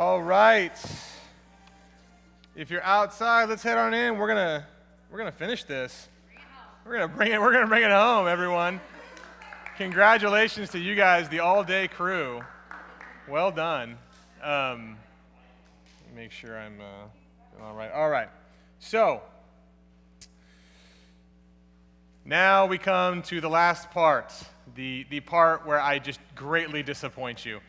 All right. If you're outside, let's head on in. We're gonna finish this. We're gonna bring it home, everyone. Congratulations to you guys, the all-day crew. Well done. Make sure I'm doing all right. All right. So now we come to the last part, the part where I just greatly disappoint you.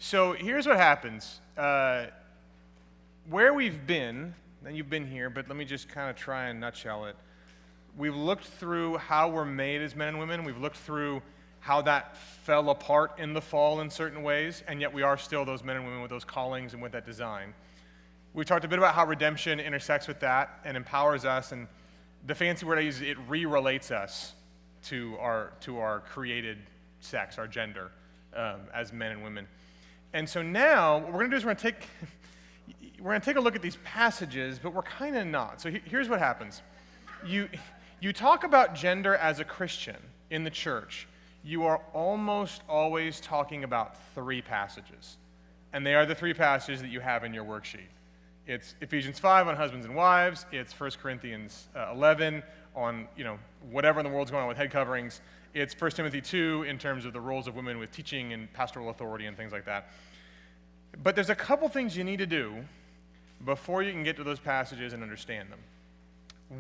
So here's what happens. Where we've been, and you've been here, but let me just kind of try and nutshell it. We've looked through how we're made as men and women. We've looked through how that fell apart in the fall in certain ways, and yet we are still those men and women with those callings and with that design. We talked a bit about how redemption intersects with that and empowers us, and the fancy word I use is it re-relates us to our created sex, our gender, as men and women. And so now what we're going to do is we're going to take a look at these passages, but we're kind of not. So here's what happens. You talk about gender as a Christian in the church, you are almost always talking about three passages. And they are the three passages that you have in your worksheet. It's Ephesians 5 on husbands and wives. It's 1 Corinthians 11 on, whatever in the world's going on with head coverings. It's 1 Timothy 2 in terms of the roles of women with teaching and pastoral authority and things like that. But there's a couple things you need to do before you can get to those passages and understand them.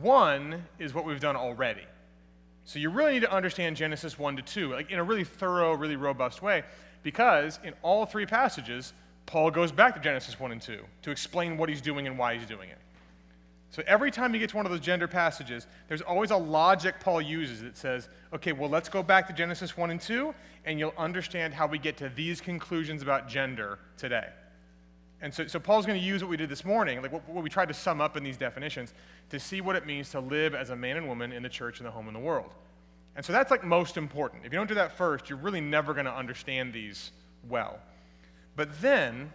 One is what we've done already. So you really need to understand Genesis 1 to 2, like in a really thorough, really robust way, because in all three passages, Paul goes back to Genesis 1 and 2 to explain what he's doing and why he's doing it. So every time you get to one of those gender passages, there's always a logic Paul uses that says, okay, well, let's go back to Genesis 1 and 2, and you'll understand how we get to these conclusions about gender today. And so Paul's going to use what we did this morning, like what we tried to sum up in these definitions, to see what it means to live as a man and woman in the church, in the home, in the world. And so that's like most important. If you don't do that first, you're really never going to understand these well. But then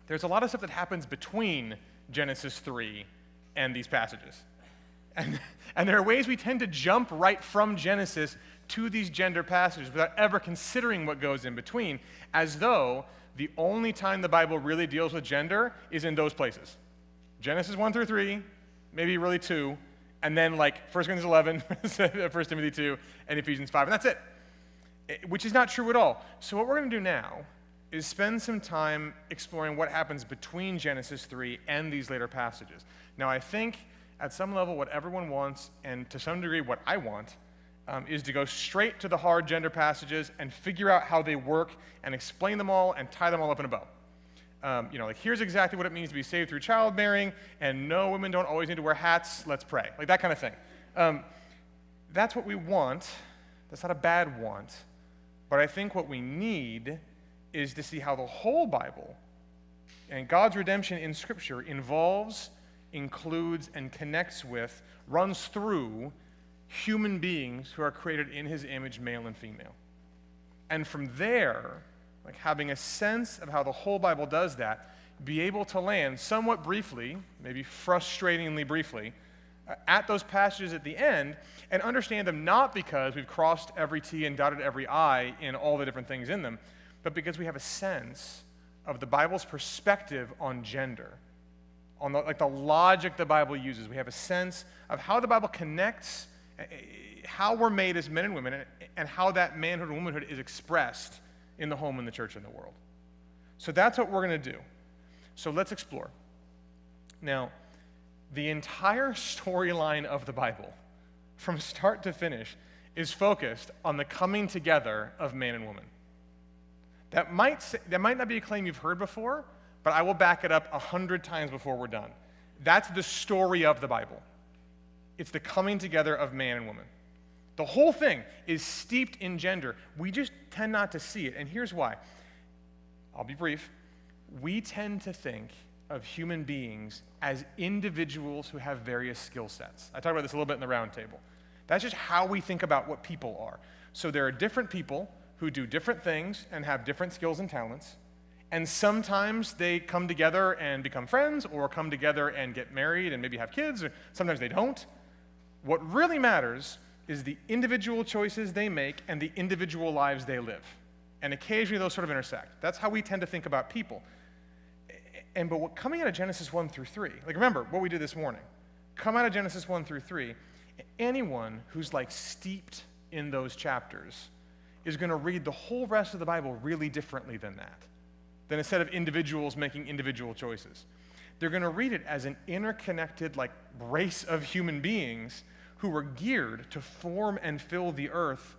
there's a lot of stuff that happens between Genesis 3 and these passages. And there are ways we tend to jump right from Genesis to these gender passages without ever considering what goes in between, as though the only time the Bible really deals with gender is in those places. Genesis 1 through 3, maybe really 2, and then like 1 Corinthians 11, 1 Timothy 2, and Ephesians 5, and that's it, which is not true at all. So what we're going to do now is spend some time exploring what happens between Genesis 3 and these later passages. Now, I think at some level what everyone wants, and to some degree what I want, is to go straight to the hard gender passages and figure out how they work and explain them all and tie them all up in a bow. Like here's exactly what it means to be saved through childbearing, and no, women don't always need to wear hats, let's pray. Like that kind of thing. That's what we want. That's not a bad want. But I think what we need is to see how the whole Bible and God's redemption in Scripture involves, includes, and connects with, runs through human beings who are created in his image, male and female. And from there, like having a sense of how the whole Bible does that, be able to land somewhat briefly, maybe frustratingly briefly, at those passages at the end, and understand them not because we've crossed every T and dotted every I in all the different things in them, but because we have a sense of the Bible's perspective on gender, on the logic the Bible uses. We have a sense of how the Bible connects how we're made as men and women, and how that manhood and womanhood is expressed in the home, in the church, and the world. So that's what we're going to do. So let's explore. Now, the entire storyline of the Bible, from start to finish, is focused on the coming together of man and woman. That might not be a claim you've heard before, but I will back it up 100 times before we're done. That's the story of the Bible. It's the coming together of man and woman. The whole thing is steeped in gender. We just tend not to see it, and here's why. I'll be brief. We tend to think of human beings as individuals who have various skill sets. I talked about this a little bit in the Roundtable. That's just how we think about what people are. So there are different people who do different things and have different skills and talents, and sometimes they come together and become friends, or come together and get married and maybe have kids, or sometimes they don't. What really matters is the individual choices they make and the individual lives they live. And occasionally those sort of intersect. That's how we tend to think about people. But coming out of Genesis 1 through 3, like remember what we did this morning. Come out of Genesis 1 through 3, anyone who's like steeped in those chapters is going to read the whole rest of the Bible really differently than that. Than a set of individuals making individual choices. They're going to read it as an interconnected like race of human beings who were geared to form and fill the earth,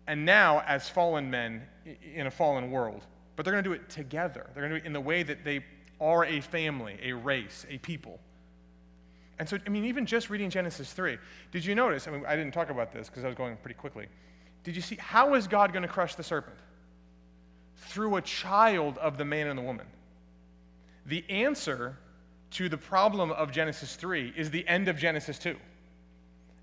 and now as fallen men in a fallen world. But they're going to do it together. They're going to do it in the way that they are a family, a race, a people. And so, I mean, even just reading Genesis 3, did you notice, I mean, I didn't talk about this because I was going pretty quickly. Did you see, how is God going to crush the serpent? Through a child of the man and the woman. The answer to the problem of Genesis 3 is the end of Genesis 2.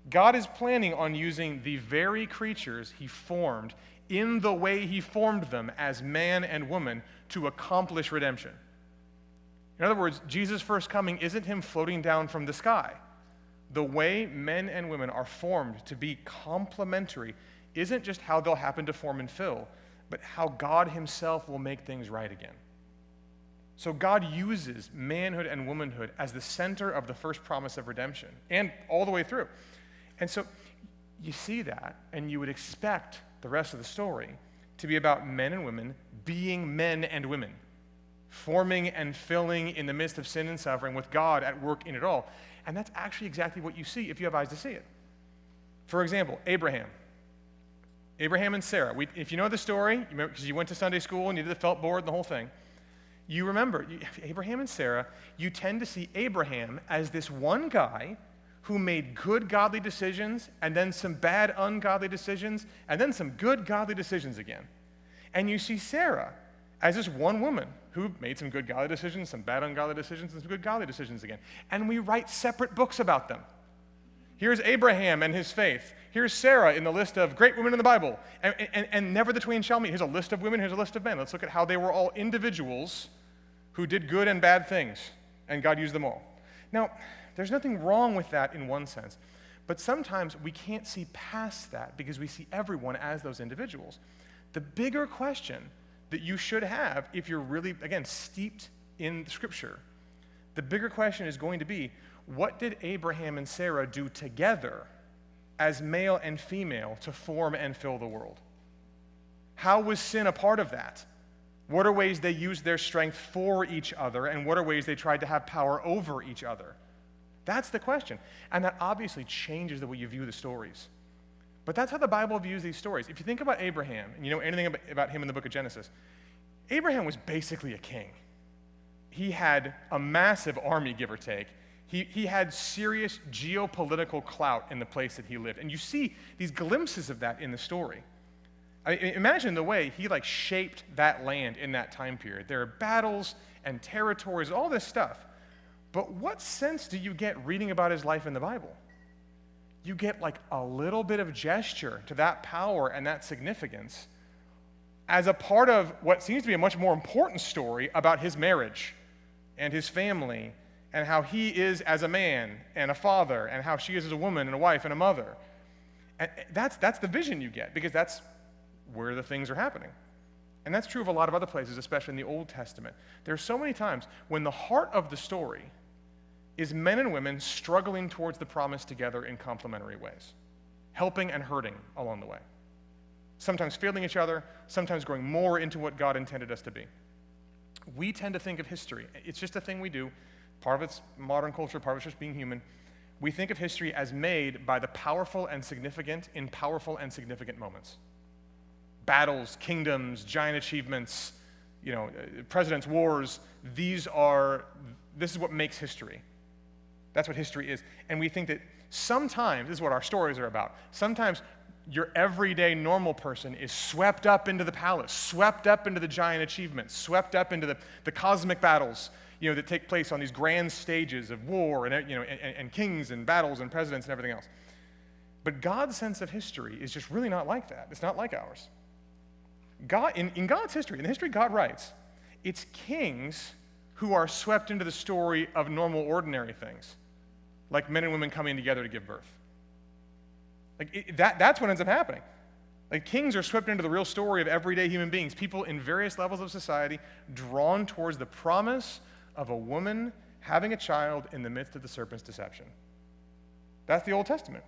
God is planning on using the very creatures he formed in the way he formed them as man and woman to accomplish redemption. In other words, Jesus' first coming isn't him floating down from the sky. The way men and women are formed to be complementary isn't just how they'll happen to form and fill, but how God himself will make things right again. So God uses manhood and womanhood as the center of the first promise of redemption, and all the way through. And so you see that, and you would expect the rest of the story to be about men and women being men and women, forming and filling in the midst of sin and suffering with God at work in it all. And that's actually exactly what you see if you have eyes to see it. For example, Abraham and Sarah. If you know the story, because you went to Sunday school and you did the felt board and the whole thing, you remember, Abraham and Sarah, you tend to see Abraham as this one guy who made good godly decisions and then some bad ungodly decisions and then some good godly decisions again. And you see Sarah as this one woman who made some good godly decisions, some bad ungodly decisions, and some good godly decisions again. And we write separate books about them. Here's Abraham and his faith. Here's Sarah in the list of great women in the Bible. And never the twain shall meet. Here's a list of women, here's a list of men. Let's look at how they were all individuals who did good and bad things, and God used them all. Now, there's nothing wrong with that in one sense, but sometimes we can't see past that because we see everyone as those individuals. The bigger question that you should have if you're really, again, steeped in Scripture, the bigger question is going to be, what did Abraham and Sarah do together as male and female to form and fill the world? How was sin a part of that? What are ways they used their strength for each other, and what are ways they tried to have power over each other? That's the question. And that obviously changes the way you view the stories. But that's how the Bible views these stories. If you think about Abraham, and you know anything about him in the book of Genesis, Abraham was basically a king. He had a massive army, give or take. He had serious geopolitical clout in the place that he lived. And you see these glimpses of that in the story. I mean, imagine the way he shaped that land in that time period. There are battles and territories, all this stuff. But what sense do you get reading about his life in the Bible? You get a little bit of gesture to that power and that significance as a part of what seems to be a much more important story about his marriage and his family and how he is as a man and a father and how she is as a woman and a wife and a mother. And that's the vision you get, because that's where the things are happening. And that's true of a lot of other places, especially in the Old Testament. There are so many times when the heart of the story is men and women struggling towards the promise together in complementary ways, helping and hurting along the way. Sometimes failing each other, sometimes growing more into what God intended us to be. We tend to think of history. It's just a thing we do. Part of it's modern culture, part of it's just being human. We think of history as made by the powerful and significant in powerful and significant moments. Battles, kingdoms, giant achievements, presidents, wars, this is what makes history. That's what history is. And we think that sometimes, this is what our stories are about, sometimes your everyday normal person is swept up into the palace, swept up into the giant achievements, swept up into the cosmic battles, that take place on these grand stages of war and kings and battles and presidents and everything else. But God's sense of history is just really not like that. It's not like ours. God, in God's history, in the history God writes, it's kings who are swept into the story of normal, ordinary things, like men and women coming together to give birth. That's what ends up happening. Like, kings are swept into the real story of everyday human beings, people in various levels of society drawn towards the promise of a woman having a child in the midst of the serpent's deception. That's the Old Testament.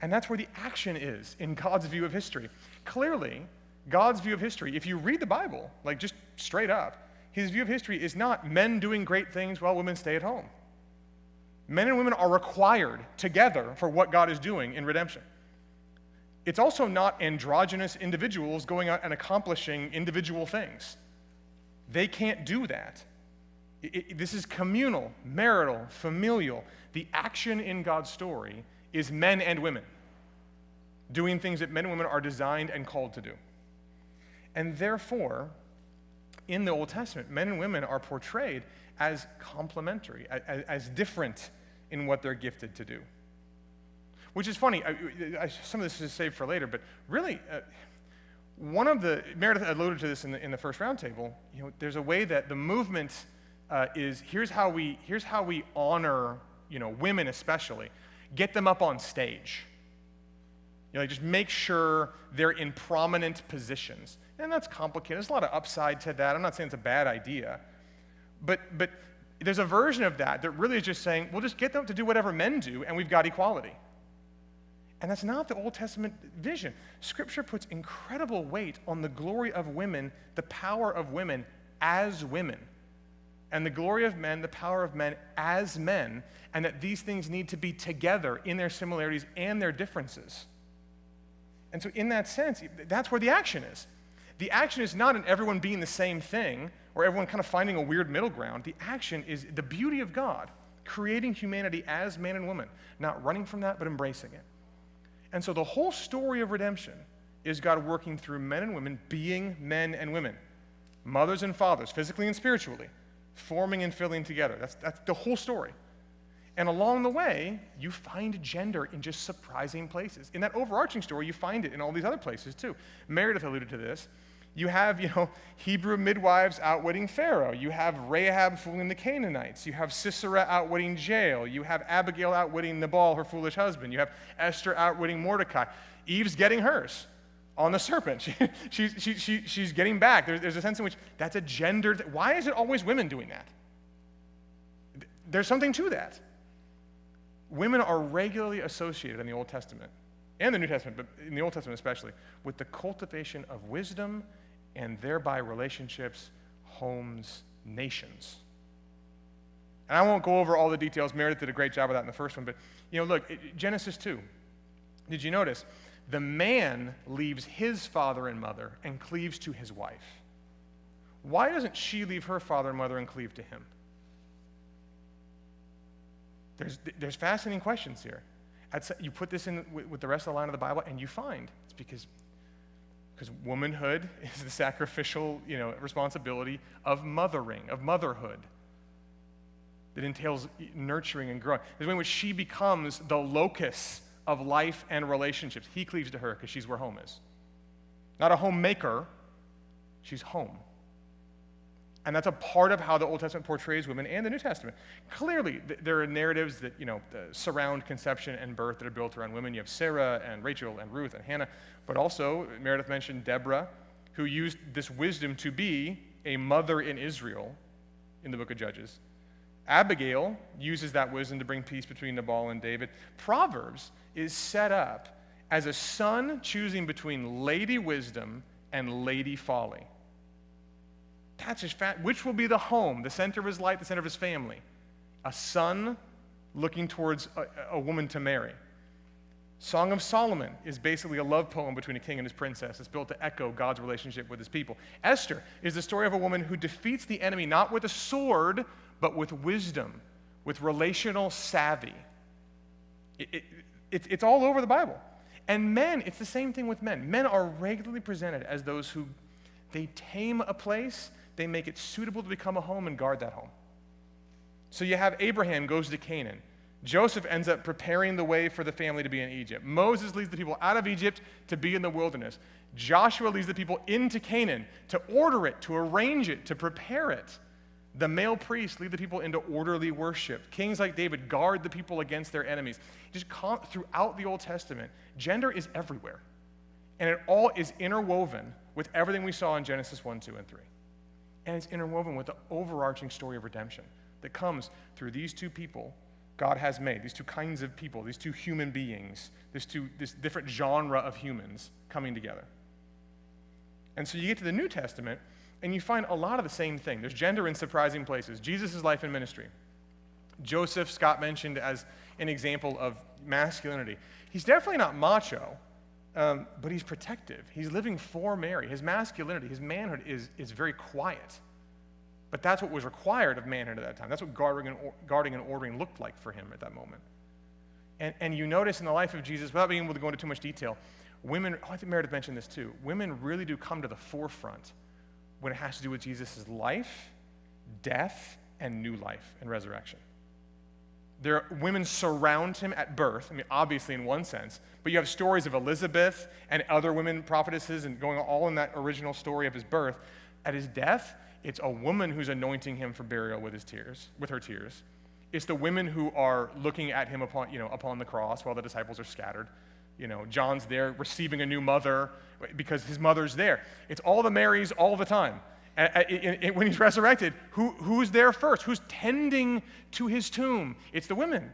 And that's where the action is in God's view of history. Clearly, God's view of history, if you read the Bible, like just straight up, his view of history is not men doing great things while women stay at home. Men and women are required together for what God is doing in redemption. It's also not androgynous individuals going out and accomplishing individual things. They can't do that. This is communal, marital, familial. The action in God's story is men and women doing things that men and women are designed and called to do. And therefore, in the Old Testament, men and women are portrayed as complementary, as different in what they're gifted to do. Which is funny. Some of this is saved for later, but really, one of the, Meredith alluded to this in the first roundtable, there's a way that the movement is, here's how we honor, women especially, get them up on stage. Just make sure they're in prominent positions. And that's complicated. There's a lot of upside to that. I'm not saying it's a bad idea. But there's a version of that really is just saying, we'll just get them to do whatever men do, and we've got equality. And that's not the Old Testament vision. Scripture puts incredible weight on the glory of women, the power of women as women, and the glory of men, the power of men as men, and that these things need to be together in their similarities and their differences. And so in that sense, that's where the action is. The action is not in everyone being the same thing or everyone kind of finding a weird middle ground. The action is the beauty of God, creating humanity as man and woman, not running from that, but embracing it. And so the whole story of redemption is God working through men and women being men and women, mothers and fathers, physically and spiritually, forming and filling together. That's the whole story. And along the way, you find gender in just surprising places. In that overarching story, you find it in all these other places too. Meredith alluded to this. You have, Hebrew midwives outwitting Pharaoh. You have Rahab fooling the Canaanites. You have Sisera outwitting Jael. You have Abigail outwitting Nabal, her foolish husband. You have Esther outwitting Mordecai. Eve's getting hers on the serpent. She's getting back. There's a sense in which that's a gendered. Why is it always women doing that? There's something to that. Women are regularly associated in the Old Testament and the New Testament, but in the Old Testament especially, with the cultivation of wisdom and thereby relationships, homes, nations. And I won't go over all the details. Meredith did a great job of that in the first one, but look, Genesis 2. Did you notice? The man leaves his father and mother and cleaves to his wife. Why doesn't she leave her father and mother and cleave to him? There's fascinating questions here. You put this in with the rest of the line of the Bible, and you find it's because womanhood is the sacrificial, responsibility of mothering, of motherhood. That entails nurturing and growing. There's a way in which she becomes the locus of life and relationships. He cleaves to her because she's where home is. Not a homemaker, she's home. And that's a part of how the Old Testament portrays women and the New Testament. Clearly, there are narratives that surround conception and birth that are built around women. You have Sarah and Rachel and Ruth and Hannah, but also Meredith mentioned Deborah, who used this wisdom to be a mother in Israel in the book of Judges. Abigail uses that wisdom to bring peace between Nabal and David. Proverbs is set up as a son choosing between lady wisdom and lady folly. That's just which will be the home, the center of his life, the center of his family? A son looking towards a woman to marry. Song of Solomon is basically a love poem between a king and his princess. It's built to echo God's relationship with his people. Esther is the story of a woman who defeats the enemy not with a sword, but with wisdom, with relational savvy. It's all over the Bible. And men, it's the same thing with men. Men are regularly presented as those who they tame a place, they make it suitable to become a home and guard that home. So you have Abraham goes to Canaan. Joseph ends up preparing the way for the family to be in Egypt. Moses leads the people out of Egypt to be in the wilderness. Joshua leads the people into Canaan to order it, to arrange it, to prepare it. The male priests lead the people into orderly worship. Kings like David guard the people against their enemies. Just throughout the Old Testament, gender is everywhere. And it all is interwoven with everything we saw in Genesis 1, 2, and 3. And it's interwoven with the overarching story of redemption that comes through these two people God has made, these two kinds of people, these two human beings, this different genre of humans coming together. And so you get to the New Testament, and you find a lot of the same thing. There's gender in surprising places. Jesus' life and ministry. Joseph, Scott mentioned as an example of masculinity. He's definitely not macho, but he's protective. He's living for Mary. His masculinity, his manhood is very quiet. But that's what was required of manhood at that time. That's what guarding and ordering looked like for him at that moment. And you notice in the life of Jesus, without being able to go into too much detail, women, I think Meredith mentioned this too, women really do come to the forefront when it has to do with Jesus' life, death, and new life and resurrection. Women surround him at birth, I mean, obviously in one sense, but you have stories of Elizabeth and other women prophetesses and going all in that original story of his birth. At his death, it's a woman who's anointing him for burial with her tears. It's the women who are looking at him upon the cross while the disciples are scattered. John's there receiving a new mother because his mother's there. It's all the Marys all the time. When he's resurrected, who's there first? Who's tending to his tomb? It's the women.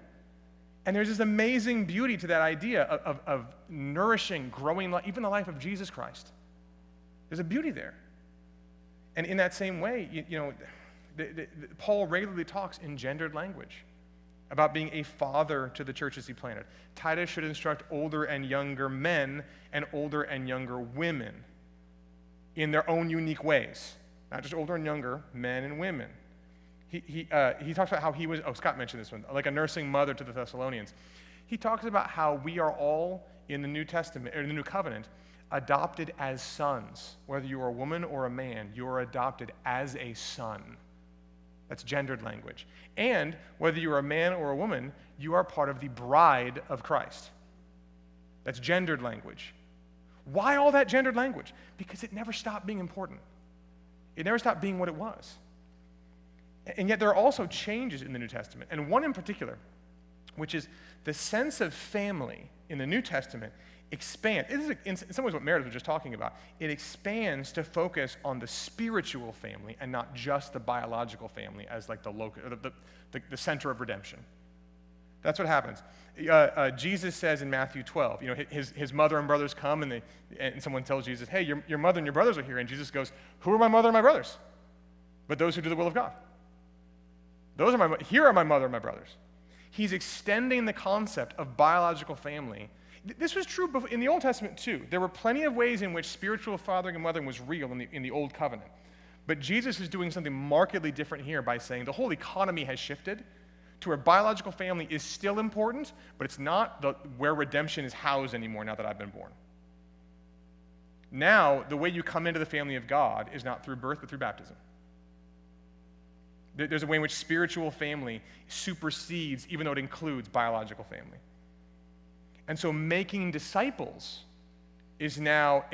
And there's this amazing beauty to that idea of nourishing, growing life, even the life of Jesus Christ. There's a beauty there. And in that same way, Paul regularly talks in gendered language about being a father to the churches he planted. Titus should instruct older and younger men and older and younger women in their own unique ways. Not just older and younger men and women. He talks about how he was, Scott mentioned this one, like a nursing mother to the Thessalonians. He talks about how we are all in the New Testament, or in the New Covenant, adopted as sons. Whether you are a woman or a man, you are adopted as a son. That's gendered language. And whether you're a man or a woman, you are part of the bride of Christ. That's gendered language. Why all that gendered language? Because it never stopped being important. It never stopped being what it was. And yet there are also changes in the New Testament, and one in particular, which is the sense of family in the New Testament expands. This is in some ways what Meredith was just talking about. It expands to focus on the spiritual family and not just the biological family as like the center of redemption. That's what happens. Jesus says in Matthew 12, his mother and brothers come and someone tells Jesus, hey, your mother and your brothers are here. And Jesus goes, who are my mother and my brothers? But those who do the will of God. Here are my mother and my brothers. He's extending the concept of biological family. This was true in the Old Testament too. There were plenty of ways in which spiritual fathering and mothering was real in the Old Covenant. But Jesus is doing something markedly different here by saying the whole economy has shifted to where biological family is still important, but it's not where redemption is housed anymore now that I've been born. Now, the way you come into the family of God is not through birth, but through baptism. There's a way in which spiritual family supersedes, even though it includes biological family. And so making disciples is now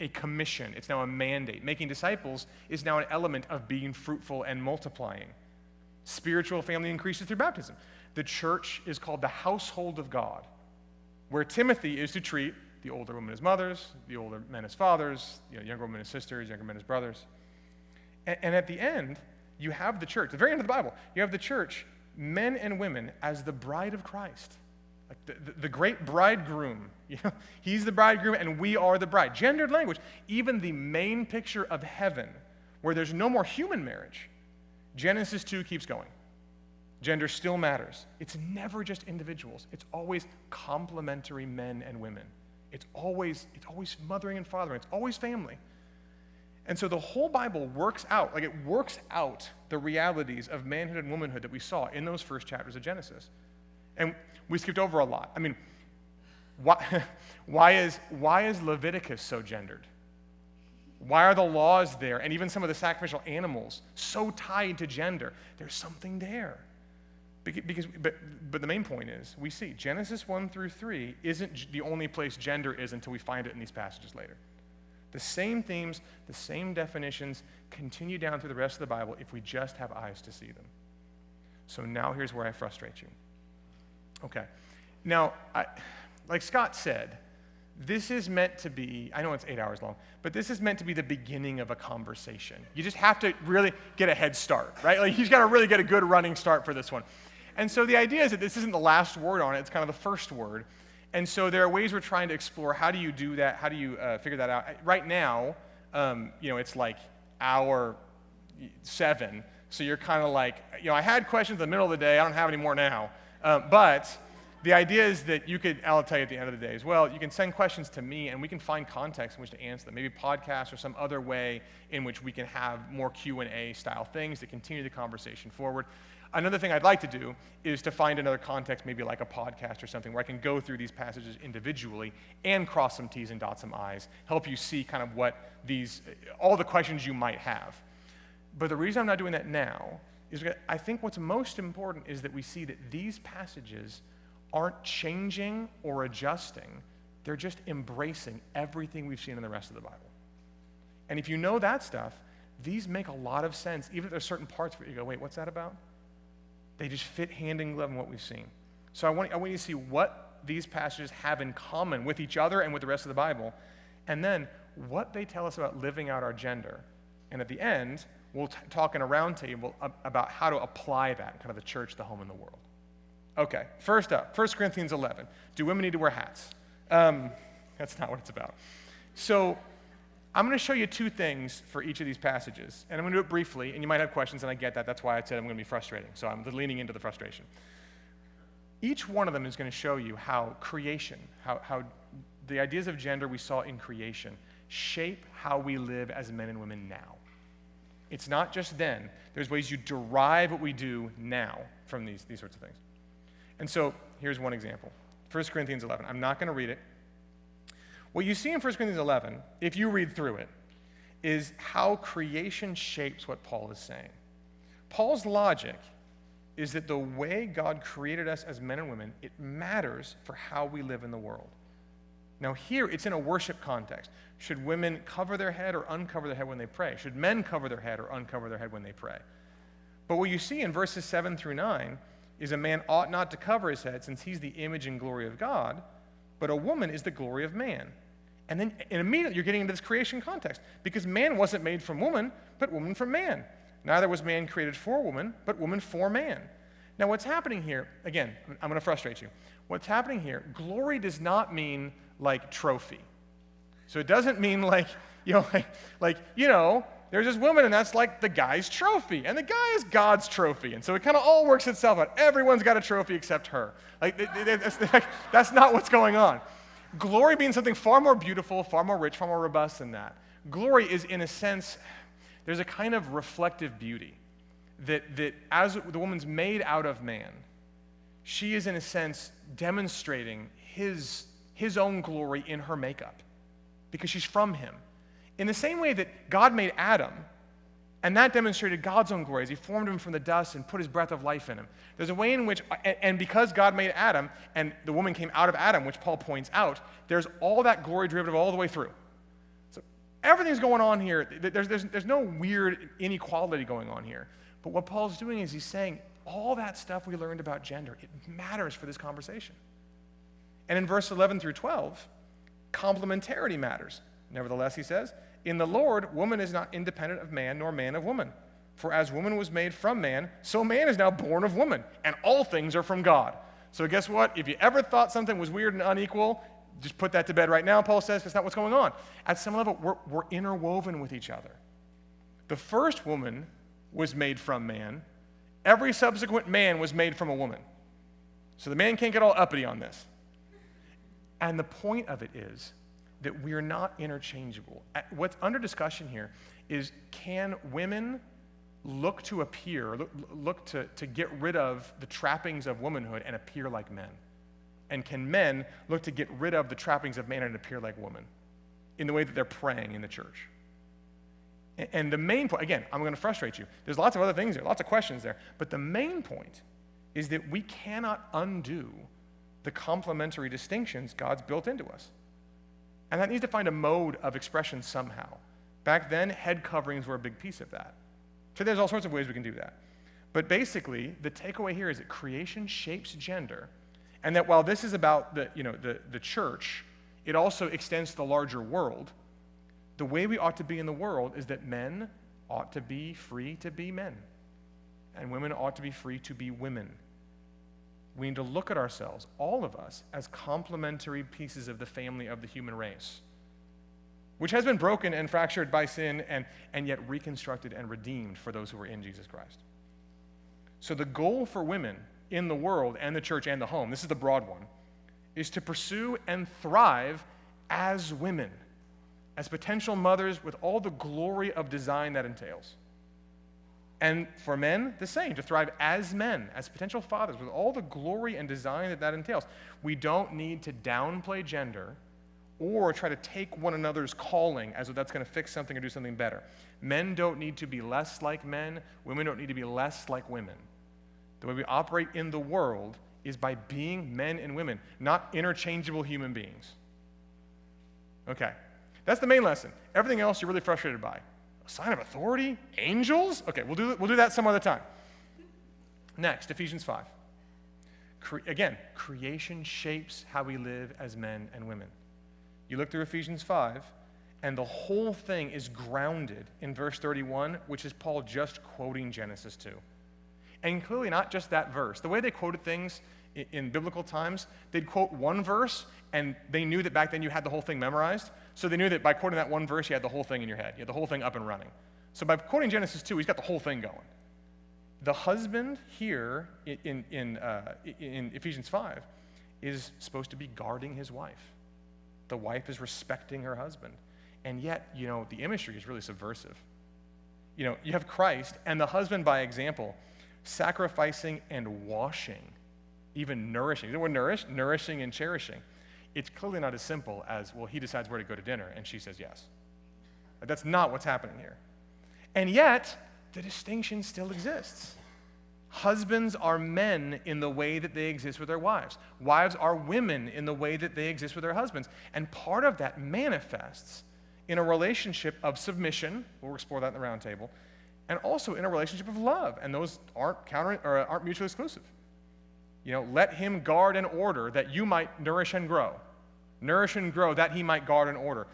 a commission. It's now a mandate. Making disciples is now an element of being fruitful and multiplying. Spiritual family increases through baptism. The church is called the household of God, where Timothy is to treat the older women as mothers, the older men as fathers, younger women as sisters, younger men as brothers. And at the end, you have the church, the very end of the Bible, you have the church, men and women, as the bride of Christ. Like the great bridegroom. He's the bridegroom and we are the bride. Gendered language. Even the main picture of heaven, where there's no more human marriage, Genesis 2 keeps going. Gender still matters. It's never just individuals. It's always complementary men and women. It's always mothering and fathering. It's always family. And so the whole Bible works out the realities of manhood and womanhood that we saw in those first chapters of Genesis. And we skipped over a lot. I mean, why is Leviticus so gendered? Why are the laws there, and even some of the sacrificial animals, so tied to gender? There's something there. But the main point is, we see Genesis 1 through 3 isn't the only place gender is until we find it in these passages later. The same themes, the same definitions continue down through the rest of the Bible if we just have eyes to see them. So now here's where I frustrate you. Okay. Now, like Scott said, this is meant to be, I know it's 8 hours long, but this is meant to be the beginning of a conversation. You just have to really get a head start, right? Like, you've got to really get a good running start for this one. And so the idea is that this isn't the last word on it, it's kind of the first word. And so there are ways we're trying to explore, how do you do that? How do you figure that out? Right now, it's like hour 7, so you're kind of like, I had questions in the middle of the day, I don't have any more now. But the idea is that I'll tell you at the end of the day as well, you can send questions to me and we can find context in which to answer them. Maybe podcasts or some other way in which we can have more Q&A style things that continue the conversation forward. Another thing I'd like to do is to find another context, maybe like a podcast or something, where I can go through these passages individually and cross some T's and dot some I's, help you see kind of all the questions you might have. But the reason I'm not doing that now is because I think what's most important is that we see that these passages aren't changing or adjusting. They're just embracing everything we've seen in the rest of the Bible. And if you know that stuff, these make a lot of sense, even if there's certain parts where you go, wait, what's that about? They just fit hand in glove in what we've seen. So I want you to see what these passages have in common with each other and with the rest of the Bible, and then what they tell us about living out our gender. And at the end, we'll talk in a roundtable about how to apply that in kind of the church, the home, and the world. Okay, first up, 1 Corinthians 11. Do women need to wear hats? That's not what it's about. So I'm going to show you 2 things for each of these passages, and I'm going to do it briefly, and you might have questions, and I get that. That's why I said I'm going to be frustrating, so I'm leaning into the frustration. Each one of them is going to show you how creation, how the ideas of gender we saw in creation shape how we live as men and women now. It's not just then. There's ways you derive what we do now from these sorts of things. And so here's one example. 1 Corinthians 11. I'm not going to read it. What you see in 1 Corinthians 11, if you read through it, is how creation shapes what Paul is saying. Paul's logic is that the way God created us as men and women, it matters for how we live in the world. Now here, it's in a worship context. Should women cover their head or uncover their head when they pray? Should men cover their head or uncover their head when they pray? But what you see in verses 7 through 9 is a man ought not to cover his head since he's the image and glory of God, but a woman is the glory of man. And then immediately you're getting into this creation context, because man wasn't made from woman, but woman from man. Neither was man created for woman, but woman for man. Now what's happening here, again, I'm going to frustrate you. What's happening here, glory does not mean like trophy. So it doesn't mean like there's this woman and that's like the guy's trophy, and the guy is God's trophy, and so it kind of all works itself out. Everyone's got a trophy except her. That's not what's going on. Glory means something far more beautiful, far more rich, far more robust than that. Glory is, in a sense, there's a kind of reflective beauty that as the woman's made out of man, she is, in a sense, demonstrating his own glory in her makeup because she's from him. In the same way that God made Adam, and that demonstrated God's own glory as he formed him from the dust and put his breath of life in him. There's a way in which, and because God made Adam, and the woman came out of Adam, which Paul points out, there's all that glory derivative all the way through. So everything's going on here. There's no weird inequality going on here. But what Paul's doing is he's saying all that stuff we learned about gender, it matters for this conversation. And in verse 11 through 12, complementarity matters. Nevertheless, he says, in the Lord, woman is not independent of man, nor man of woman. For as woman was made from man, so man is now born of woman, and all things are from God. So guess what? If you ever thought something was weird and unequal, just put that to bed right now, Paul says, because that's not what's going on. At some level, we're interwoven with each other. The first woman was made from man. Every subsequent man was made from a woman. So the man can't get all uppity on this. And the point of it is that we are not interchangeable. What's under discussion here is, can women look to appear, look to get rid of the trappings of womanhood and appear like men? And can men look to get rid of the trappings of man and appear like women in the way that they're praying in the church? And the main point, again, I'm going to frustrate you. There's lots of other things there, lots of questions there, but the main point is that we cannot undo the complementary distinctions God's built into us. And that needs to find a mode of expression somehow. Back then, head coverings were a big piece of that. So there's all sorts of ways we can do that. But basically, the takeaway here is that creation shapes gender, and that while this is about the church, it also extends to the larger world. The way we ought to be in the world is that men ought to be free to be men, and women ought to be free to be women. We need to look at ourselves, all of us, as complementary pieces of the family of the human race, which has been broken and fractured by sin and yet reconstructed and redeemed for those who are in Jesus Christ. So the goal for women in the world and the church and the home, this is the broad one, is to pursue and thrive as women, as potential mothers with all the glory of design that entails. And for men, the same, to thrive as men, as potential fathers, with all the glory and design that that entails. We don't need to downplay gender or try to take one another's calling as though that's going to fix something or do something better. Men don't need to be less like men. Women don't need to be less like women. The way we operate in the world is by being men and women, not interchangeable human beings. Okay, that's the main lesson. Everything else you're really frustrated by. A sign of authority? Angels? Okay, we'll do that some other time. Next, Ephesians 5. Again, creation shapes how we live as men and women. You look through Ephesians 5, and the whole thing is grounded in verse 31, which is Paul just quoting Genesis 2. And clearly not just that verse. The way they quoted things in biblical times, they'd quote one verse, and they knew that back then you had the whole thing memorized. So they knew that by quoting that one verse, you had the whole thing in your head. You had the whole thing up and running. So by quoting Genesis 2, he's got the whole thing going. The husband here in Ephesians 5 is supposed to be guarding his wife. The wife is respecting her husband. And yet, the imagery is really subversive. You have Christ and the husband, by example, sacrificing and washing, even nourishing. You know what nourish? Nourishing and cherishing. It's clearly not as simple as, well, he decides where to go to dinner, and she says yes. That's not what's happening here. And yet, the distinction still exists. Husbands are men in the way that they exist with their wives. Wives are women in the way that they exist with their husbands. And part of that manifests in a relationship of submission, we'll explore that in the Roundtable, and also in a relationship of love. And those aren't mutually exclusive. Let him guard and order that you might nourish and grow. Nourish and grow that he might guard and order.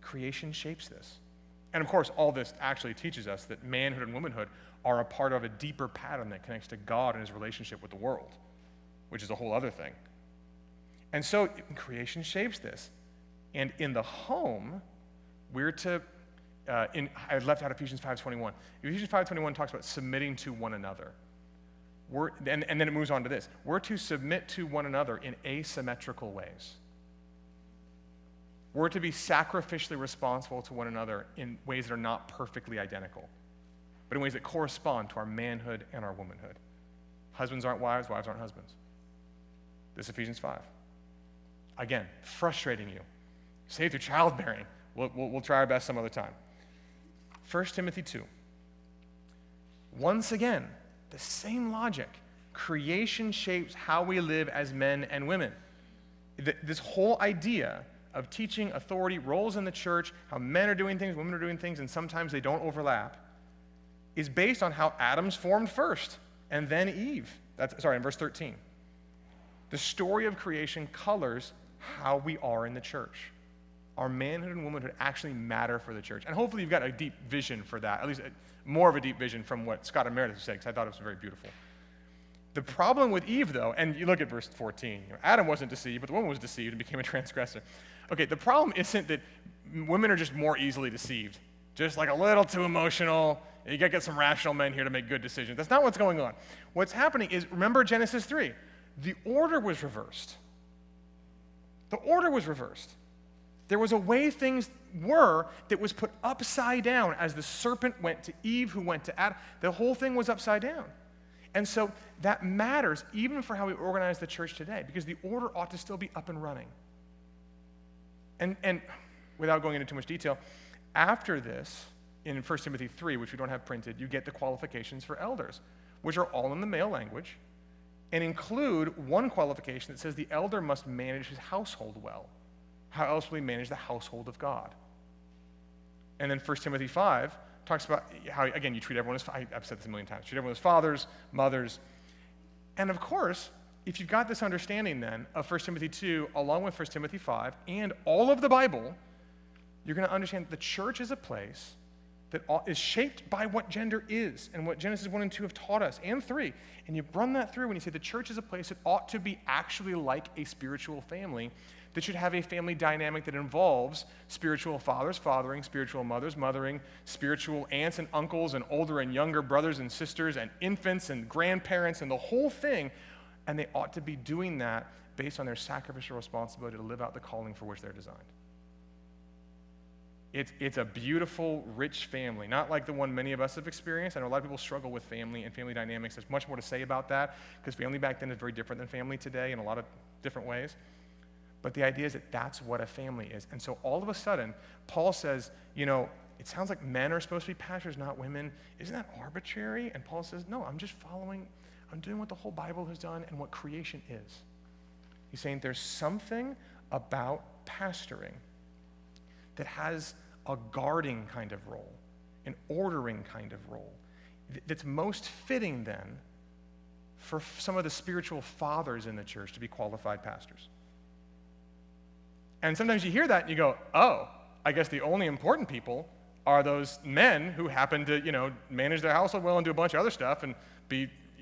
Creation shapes this. And of course, all this actually teaches us that manhood and womanhood are a part of a deeper pattern that connects to God and his relationship with the world, which is a whole other thing. And so creation shapes this. And in the home, we're to, I left out Ephesians 5:21. Ephesians 5:21 talks about submitting to one another. And then it moves on to this. We're to submit to one another in asymmetrical ways. We're to be sacrificially responsible to one another in ways that are not perfectly identical, but in ways that correspond to our manhood and our womanhood. Husbands aren't wives, wives aren't husbands. This is Ephesians 5. Again, frustrating you. Saved through childbearing. We'll try our best some other time. 1 Timothy 2. Once again, the same logic. Creation shapes how we live as men and women. This whole idea of teaching authority, roles in the church, how men are doing things, women are doing things, and sometimes they don't overlap, is based on how Adam's formed first, and then Eve. In verse 13. The story of creation colors how we are in the church. Our manhood and womanhood actually matter for the church. And hopefully you've got a deep vision for that, at least more of a deep vision from what Scott and Meredith said, because I thought it was very beautiful. The problem with Eve, though, and you look at verse 14, Adam wasn't deceived, but the woman was deceived and became a transgressor. Okay, the problem isn't that women are just more easily deceived, just like a little too emotional. You got to get some rational men here to make good decisions. That's not what's going on. What's happening is, remember Genesis 3, the order was reversed. The order was reversed. There was a way things were that was put upside down as the serpent went to Eve, who went to Adam. The whole thing was upside down. And so that matters even for how we organize the church today, because the order ought to still be up and running. And without going into too much detail, after this, in 1 Timothy 3, which we don't have printed, you get the qualifications for elders, which are all in the male language, and include one qualification that says the elder must manage his household well. How else will he manage the household of God? And then 1 Timothy 5 talks about how, again, you treat everyone as, I've said this a million times, treat everyone as fathers, mothers. And of course, if you've got this understanding then of 1 Timothy 2 along with 1 Timothy 5 and all of the Bible, you're going to understand that the church is a place that is shaped by what gender is and what Genesis 1 and 2 have taught us, and 3. And you run that through when you say the church is a place that ought to be actually like a spiritual family, that should have a family dynamic that involves spiritual fathers fathering, spiritual mothers mothering, spiritual aunts and uncles and older and younger brothers and sisters and infants and grandparents and the whole thing. And they ought to be doing that based on their sacrificial responsibility to live out the calling for which they're designed. It's a beautiful, rich family, not like the one many of us have experienced. I know a lot of people struggle with family and family dynamics. There's much more to say about that because family back then is very different than family today in a lot of different ways. But the idea is that that's what a family is. And so all of a sudden, Paul says, it sounds like men are supposed to be pastors, not women. Isn't that arbitrary? And Paul says, no, I'm doing what the whole Bible has done and what creation is. He's saying there's something about pastoring that has a guarding kind of role, an ordering kind of role, that's most fitting then for some of the spiritual fathers in the church to be qualified pastors. And sometimes you hear that and you go, oh, I guess the only important people are those men who happen to, manage their household well and do a bunch of other stuff and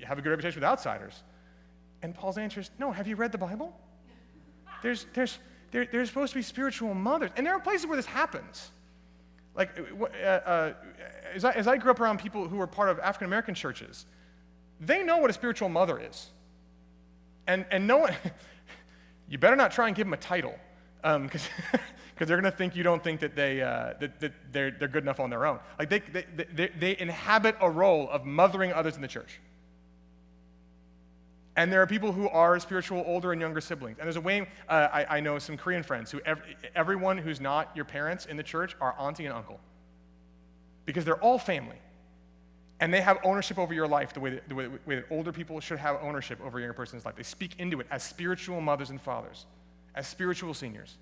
have a good reputation with outsiders. And Paul's answer is, no, have you read the Bible? There's supposed to be spiritual mothers. And there are places where this happens. Like, as I grew up around people who were part of African-American churches, they know what a spiritual mother is. And no one, you better not try and give them a title, because they're going to think you don't think that they're good enough on their own. Like, they inhabit a role of mothering others in the church. And there are people who are spiritual older and younger siblings. And there's a way, I know some Korean friends who everyone who's not your parents in the church are auntie and uncle. Because they're all family. And they have ownership over your life the way that older people should have ownership over a younger person's life. They speak into it as spiritual mothers and fathers, as spiritual seniors.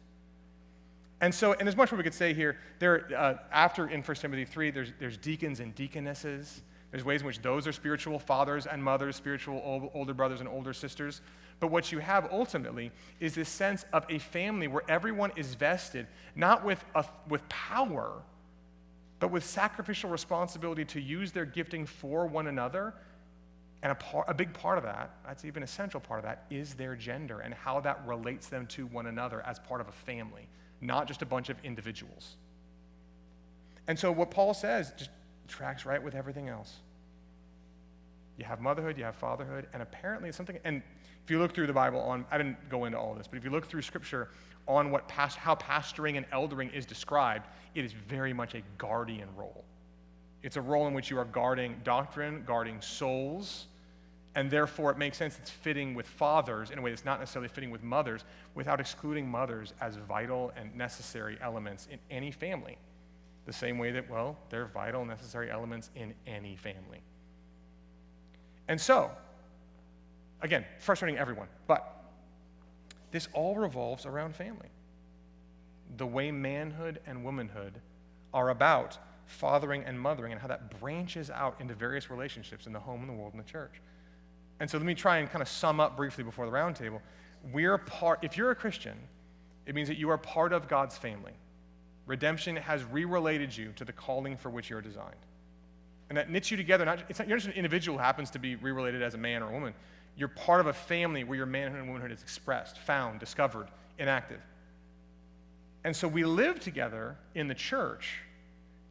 And there's much more we could say here. After in 1 Timothy 3, there's deacons and deaconesses. There's ways in which those are spiritual fathers and mothers, spiritual older brothers and older sisters. But what you have ultimately is this sense of a family where everyone is vested, not with power, but with sacrificial responsibility to use their gifting for one another. And a big part of that's even an essential part of that, is their gender and how that relates them to one another as part of a family, not just a bunch of individuals. And so what Paul says just tracks right with everything else. You have motherhood, you have fatherhood, and apparently it's something, and if you look through the Bible I didn't go into all of this, but if you look through Scripture on how pastoring and eldering is described, it is very much a guardian role. It's a role in which you are guarding doctrine, guarding souls, and therefore it makes sense it's fitting with fathers in a way that's not necessarily fitting with mothers, without excluding mothers as vital and necessary elements in any family. The same way that, they're vital, necessary elements in any family. And so, again, frustrating everyone, but this all revolves around family. The way manhood and womanhood are about fathering and mothering and how that branches out into various relationships in the home and the world and the church. And so let me try and kind of sum up briefly before the roundtable. If you're a Christian, it means that you are part of God's family. Redemption has re-related you to the calling for which you're designed. And that knits you together. You're just an individual who happens to be re-related as a man or a woman. You're part of a family where your manhood and womanhood is expressed, found, discovered, enacted. And so we live together in the church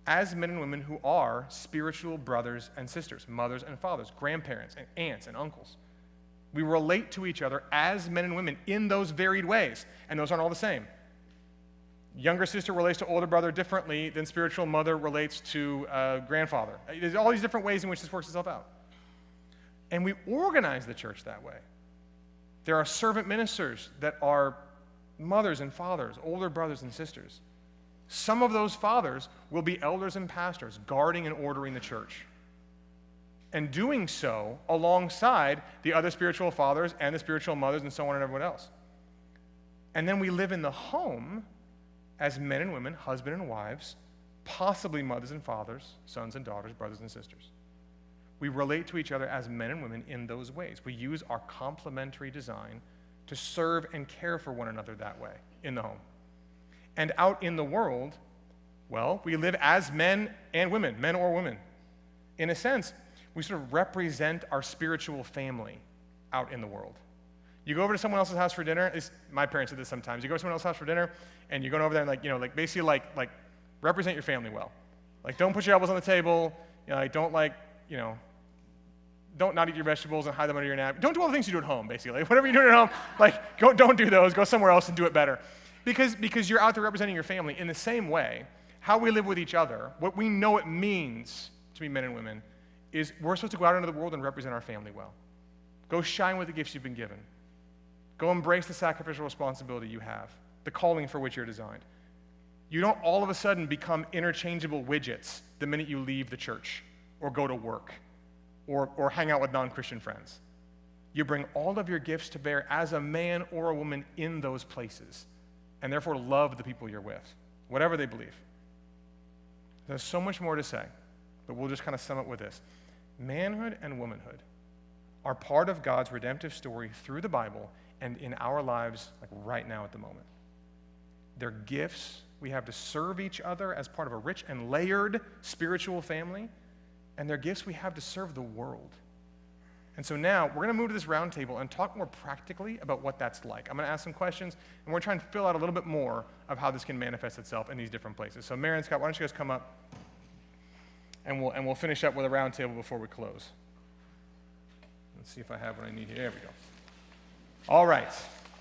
as men and women who are spiritual brothers and sisters, mothers and fathers, grandparents and aunts and uncles. We relate to each other as men and women in those varied ways, and those aren't all the same. Younger sister relates to older brother differently than spiritual mother relates to grandfather. There's all these different ways in which this works itself out. And we organize the church that way. There are servant ministers that are mothers and fathers, older brothers and sisters. Some of those fathers will be elders and pastors, guarding and ordering the church. And doing so alongside the other spiritual fathers and the spiritual mothers and so on and everyone else. And then we live in the home as men and women, husband and wives, possibly mothers and fathers, sons and daughters, brothers and sisters. we relate to each other as men and women in those ways. We use our complementary design to serve and care for one another that way in the home. And out in the world, well, we live as men and women, men or women. In a sense, we sort of represent our spiritual family out in the world. You go over to someone else's house for dinner. My parents did this sometimes. You go to someone else's house for dinner, and you're going over there and basically represent your family well. Like, don't put your elbows on the table. Don't not eat your vegetables and hide them under your napkin. Don't do all the things you do at home, basically. Whatever you're doing at home, don't do those. Go somewhere else and do it better. Because you're out there representing your family. In the same way, how we live with each other, what we know it means to be men and women, is we're supposed to go out into the world and represent our family well. Go shine with the gifts you've been given. Go embrace the sacrificial responsibility you have, the calling for which you're designed. You don't all of a sudden become interchangeable widgets the minute you leave the church or go to work or hang out with non-Christian friends. You bring all of your gifts to bear as a man or a woman in those places, and therefore love the people you're with, whatever they believe. There's so much more to say, but we'll just kind of sum it with this. Manhood and womanhood are part of God's redemptive story through the Bible and in our lives right now at the moment. They're gifts we have to serve each other as part of a rich and layered spiritual family, and they're gifts we have to serve the world. And so now we're going to move to this round table and talk more practically about what that's like. I'm going to ask some questions, and we're trying to fill out a little bit more of how this can manifest itself in these different places. So Mary and Scott, why don't you guys come up, and we'll finish up with a round table before we close. Let's see if I have what I need here. There we go. All right.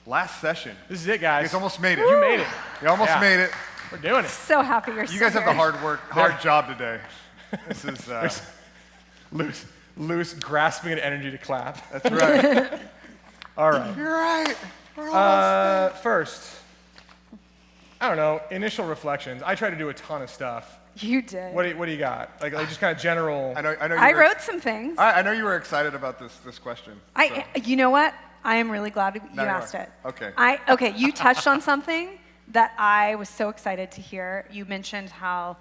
Last session. This is it, guys. You guys almost made it. You made it. You almost made it. We're doing it. So happy you're You guys have the hard job today. This is loose, grasping at energy to clap. That's right. All right. You're right. We're almost there. First, I don't know, initial reflections. I try to do a ton of stuff. You did. What do you got? Like just kind of general. I know. I wrote some things. I know you were excited about this question. So. You know what? I am really glad you asked it. Okay. Okay. You touched on something that I was so excited to hear. You mentioned how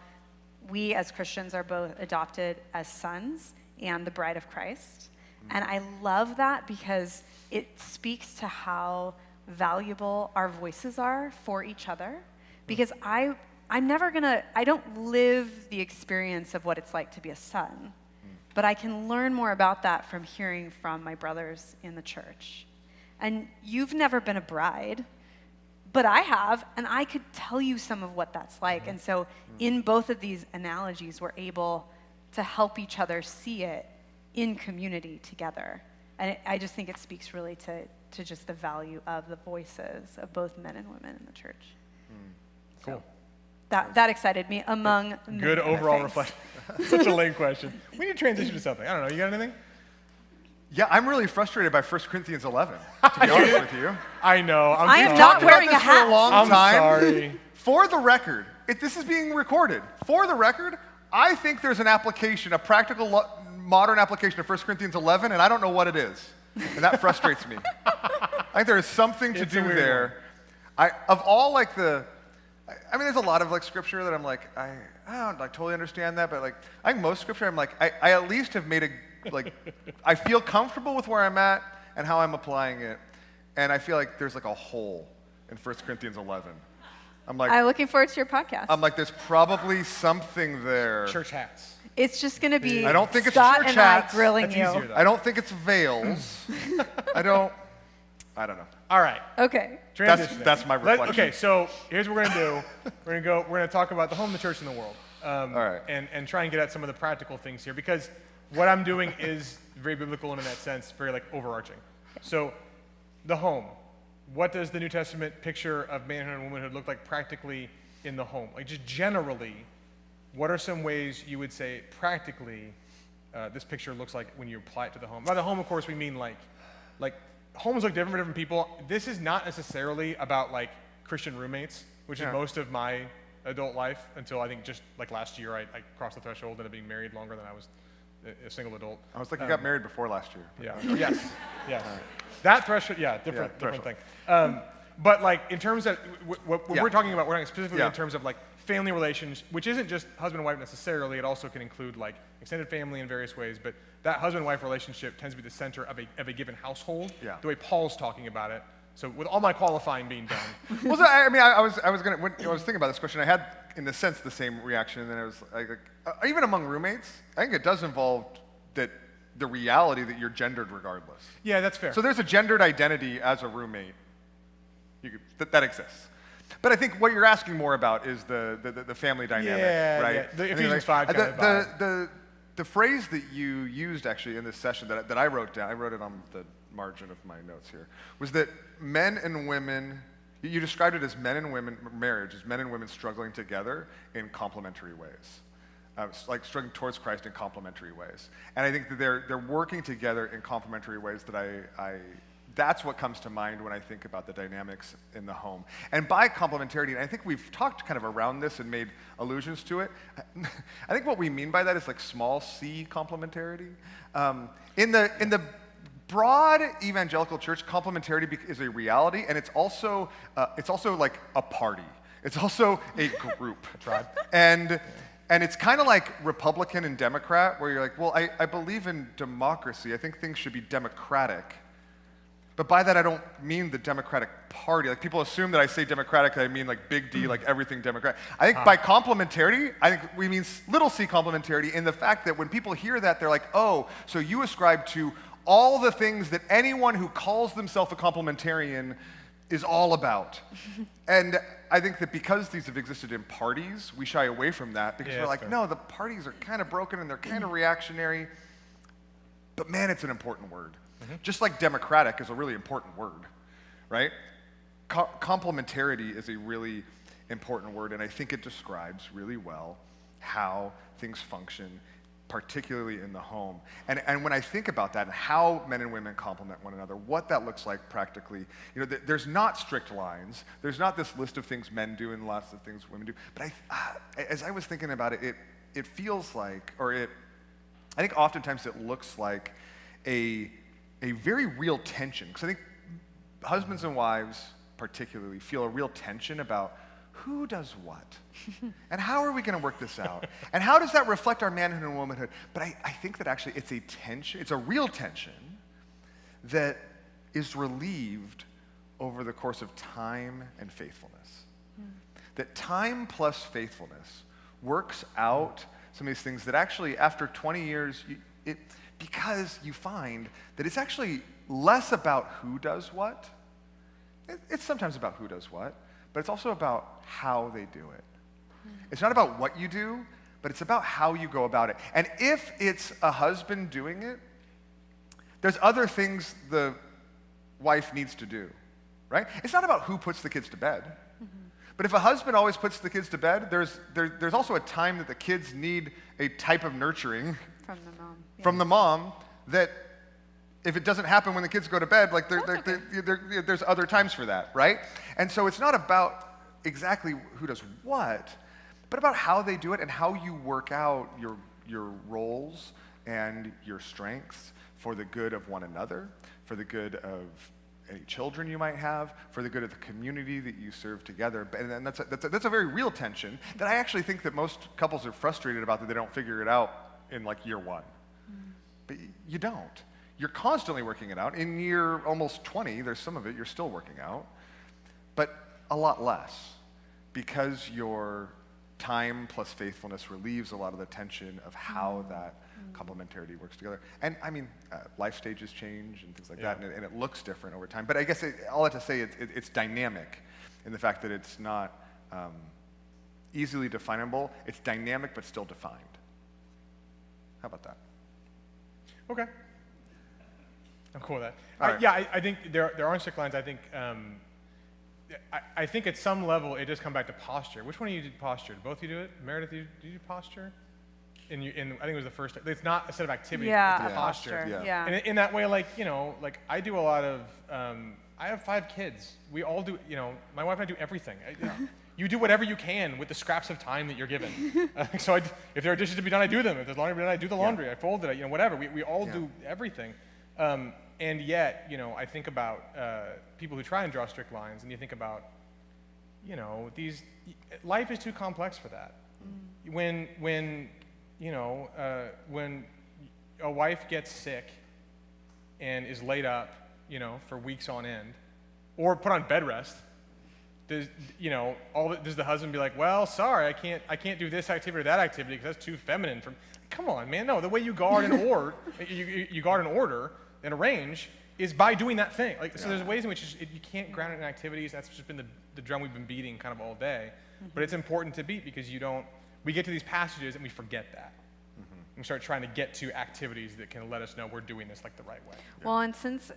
we as Christians are both adopted as sons and the bride of Christ, and I love that because it speaks to how valuable our voices are for each other. Because I don't live the experience of what it's like to be a son, but I can learn more about that from hearing from my brothers in the church. And you've never been a bride, but I have, and I could tell you some of what that's like. And so in both of these analogies, we're able to help each other see it in community together. And I just think it speaks really to just the value of the voices of both men and women in the church. Cool. That excited me, among good overall reflection. Such a lame question. We need to transition to something. I don't know. You got anything? Yeah, I'm really frustrated by 1 Corinthians 11, to be honest with you. I know. I am sorry. not wearing a For a long hat. I'm time. sorry. For the record, this is being recorded. For the record, I think there's an application, a practical, modern application of 1 Corinthians 11, and I don't know what it is. And that frustrates me. I think there is something to do there. There's a lot of scripture that I'm I don't totally understand that, but I think most scripture I'm I at least have made I feel comfortable with where I'm at and how I'm applying it, and I feel like there's a hole in 1 Corinthians 11. I'm looking forward to your podcast. I'm there's probably something there. Church hats. It's just going to be I don't think it's Scott church and I hats. grilling That's you. easier, though. I don't think it's veils. I don't know. All right. Okay. Transition. That's my reflection. Okay, so here's what we're going to do. We're going to talk about the home, the church, and the world. All right. And try and get at some of the practical things here, because what I'm doing is very biblical and in that sense, very overarching. So the home. What does the New Testament picture of manhood and womanhood look like practically in the home? Just generally, what are some ways you would say practically this picture looks like when you apply it to the home? By the home, of course, we mean homes look different for different people. This is not necessarily about Christian roommates, which is most of my adult life until I think just last year I crossed the threshold into being married longer than I was a single adult. I was you got married before last year. Yeah. Yes. Yes. That threshold. Yeah. Different thing. But in terms of what we're talking about, we're talking specifically in terms of family relations, which isn't just husband and wife necessarily, it also can include like extended family in various ways, but that husband and wife relationship tends to be the center of a given household, the way Paul's talking about it. So with all my qualifying being done. Well, so, I mean, I was thinking about this question, I had, in a sense, the same reaction, and then I was like even among roommates, I think it does involve the reality that you're gendered regardless. Yeah, that's fair. So there's a gendered identity as a roommate. That exists. But I think what you're asking more about is the family dynamic, right? Yeah, the Ephesians 5 kind of vibe. The phrase that you used actually in this session that I wrote down, I wrote it on the margin of my notes here, was that men and women, you described it as men and women, marriage, as men and women struggling together in complementary ways. Like struggling towards Christ in complementary ways. And I think that they're working together in complementary ways that that's what comes to mind when I think about the dynamics in the home. And by complementarity, and I think we've talked kind of around this and made allusions to it, I think what we mean by that is like small c complementarity. In the broad evangelical church, complementarity is a reality, and it's also like a party. It's also a group. A tribe. And it's kind of like Republican and Democrat, where you're like, well, I believe in democracy. I think things should be democratic. But by that, I don't mean the Democratic Party. Like, people assume that I say democratic, that I mean like big D, like everything democratic. I think by complementarity, I think we mean little c complementarity in the fact that when people hear that, they're like, oh, so you ascribe to all the things that anyone who calls themselves a complementarian is all about. And I think that because these have existed in parties, we shy away from that because we're like, fair. No, the parties are kind of broken and they're kind of reactionary. But man, it's an important word. Just like democratic is a really important word, right? Complementarity is a really important word, and I think it describes really well how things function, particularly in the home. And when I think about that and how men and women complement one another, what that looks like practically, there's not strict lines. There's not this list of things men do and lots of things women do. But as I was thinking about it, it feels like, I think oftentimes it looks like a very real tension. Because I think husbands and wives particularly feel a real tension about who does what? And how are we going to work this out? And how does that reflect our manhood and womanhood? But I think that actually it's a tension, it's a real tension that is relieved over the course of time and faithfulness. That time plus faithfulness works out some of these things that actually after 20 years, because you find that it's actually less about who does what. It's sometimes about who does what, but it's also about how they do it. It's not about what you do, but it's about how you go about it. And if it's a husband doing it, there's other things the wife needs to do, right? It's not about who puts the kids to bed. But if a husband always puts the kids to bed, there's also a time that the kids need a type of nurturing from the mom. Yeah. From the mom that if it doesn't happen when the kids go to bed, like there's other times for that, right? And so it's not about exactly who does what, but about how they do it and how you work out your roles and your strengths for the good of one another, for the good of any children you might have, for the good of the community that you serve together. And that's a very real tension that I actually think that most couples are frustrated about, that they don't figure it out in like year one. But you don't. You're constantly working it out. In year almost 20, there's some of it you're still working out, but a lot less, because your time plus faithfulness relieves a lot of the tension of how that complementarity works together. And I mean, life stages change and things like that, and it looks different over time. But I guess all that to say, it's dynamic in the fact that it's not easily definable. It's dynamic, but still defined. How about that? Okay. I'm cool with that. Right. Yeah, I think there aren't strict lines. I think I think at some level it does come back to posture. Which one of you did posture? Did both of you do it? Meredith, did you do posture? I think it was the first. It's not a set of activities. Yeah, it's posture. Yeah. And in that way, like I do a lot of. I have 5 kids. We all do. My wife and I do everything. You do whatever you can with the scraps of time that you're given. So if there are dishes to be done, I do them. If there's laundry to be done, I do the laundry. I fold it. Whatever. We all do everything. And yet, I think about people who try and draw strict lines, and you think about, you know, life is too complex for that. When a wife gets sick and is laid up, you know, for weeks on end, or put on bed rest, does the husband be like, well, sorry, I can't do this activity or that activity because that's too feminine for me? Come on, man. No, the way you guard and order, you guard and order and arrange is by doing that thing. Like, so there's ways in which you can't ground it in activities. That's just been the drum we've been beating kind of all day. But it's important to beat because we get to these passages and we forget that. We start trying to get to activities that can let us know we're doing this like the right way. Well, and since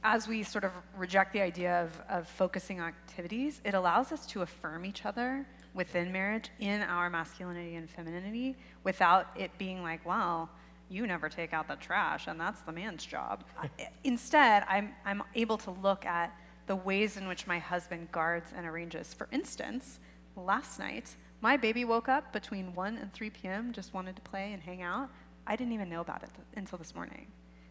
as we sort of reject the idea of focusing on activities, it allows us to affirm each other within marriage in our masculinity and femininity without it being like, well, you never take out the trash and that's the man's job. Instead, I'm able to look at the ways in which my husband guards and arranges. For instance, last night, my baby woke up between 1 and 3 p.m., just wanted to play and hang out. I didn't even know about it until this morning.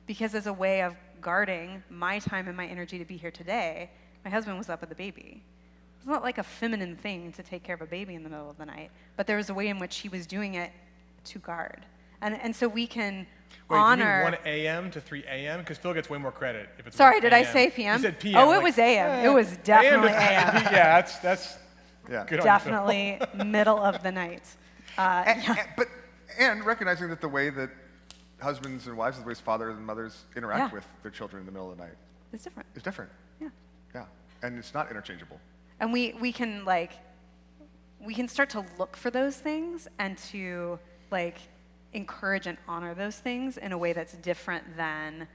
Because as a way of guarding my time and my energy to be here today, my husband was up with the baby. It's not like a feminine thing to take care of a baby in the middle of the night, but there was a way in which he was doing it to guard. And so we can honor... Wait, do you mean 1 a.m. to 3 a.m.? Because Phil gets way more credit if it's Sorry, 1 did I say p.m.? p.m.? You said p.m. Oh, it was a.m. It was definitely a.m. Yeah, that's good definitely middle of the night. And recognizing that the way that husbands and wives, the ways fathers and mothers interact with their children in the middle of the night it's different. It's different. Yeah. Yeah, and it's not interchangeable. And we can start to look for those things and to encourage and honor those things in a way that's different than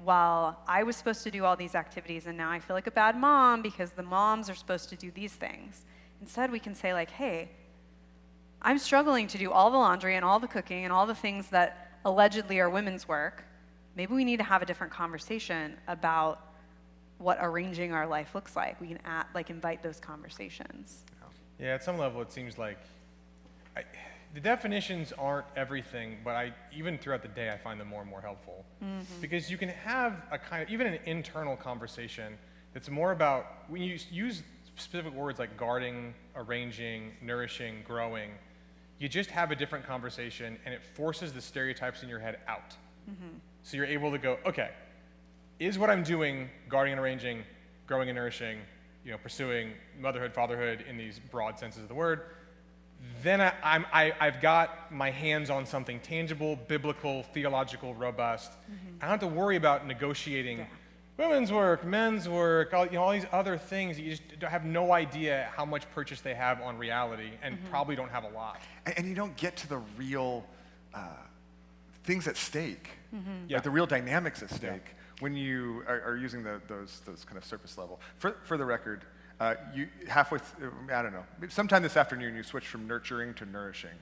well, I was supposed to do all these activities and now I feel like a bad mom because the moms are supposed to do these things. Instead, we can say hey, I'm struggling to do all the laundry and all the cooking and all the things that allegedly are women's work. Maybe we need to have a different conversation about what arranging our life looks like. We can invite those conversations. Yeah, at some level it seems like the definitions aren't everything, but even throughout the day I find them more and more helpful. Because you can have even an internal conversation that's more about, when you use specific words like guarding, arranging, nourishing, growing, you just have a different conversation and it forces the stereotypes in your head out. So you're able to go, okay, is what I'm doing, guarding and arranging, growing and nourishing, pursuing motherhood, fatherhood in these broad senses of the word, then I've got my hands on something tangible, biblical, theological, robust. I don't have to worry about negotiating women's work, men's work, all these other things that you just have no idea how much purchase they have on reality and probably don't have a lot. And you don't get to the real things at stake, Yeah. the real dynamics at stake when you are using those kind of surface level. For the record, you halfway, I don't know, sometime this afternoon you switched from nurturing to nourishing.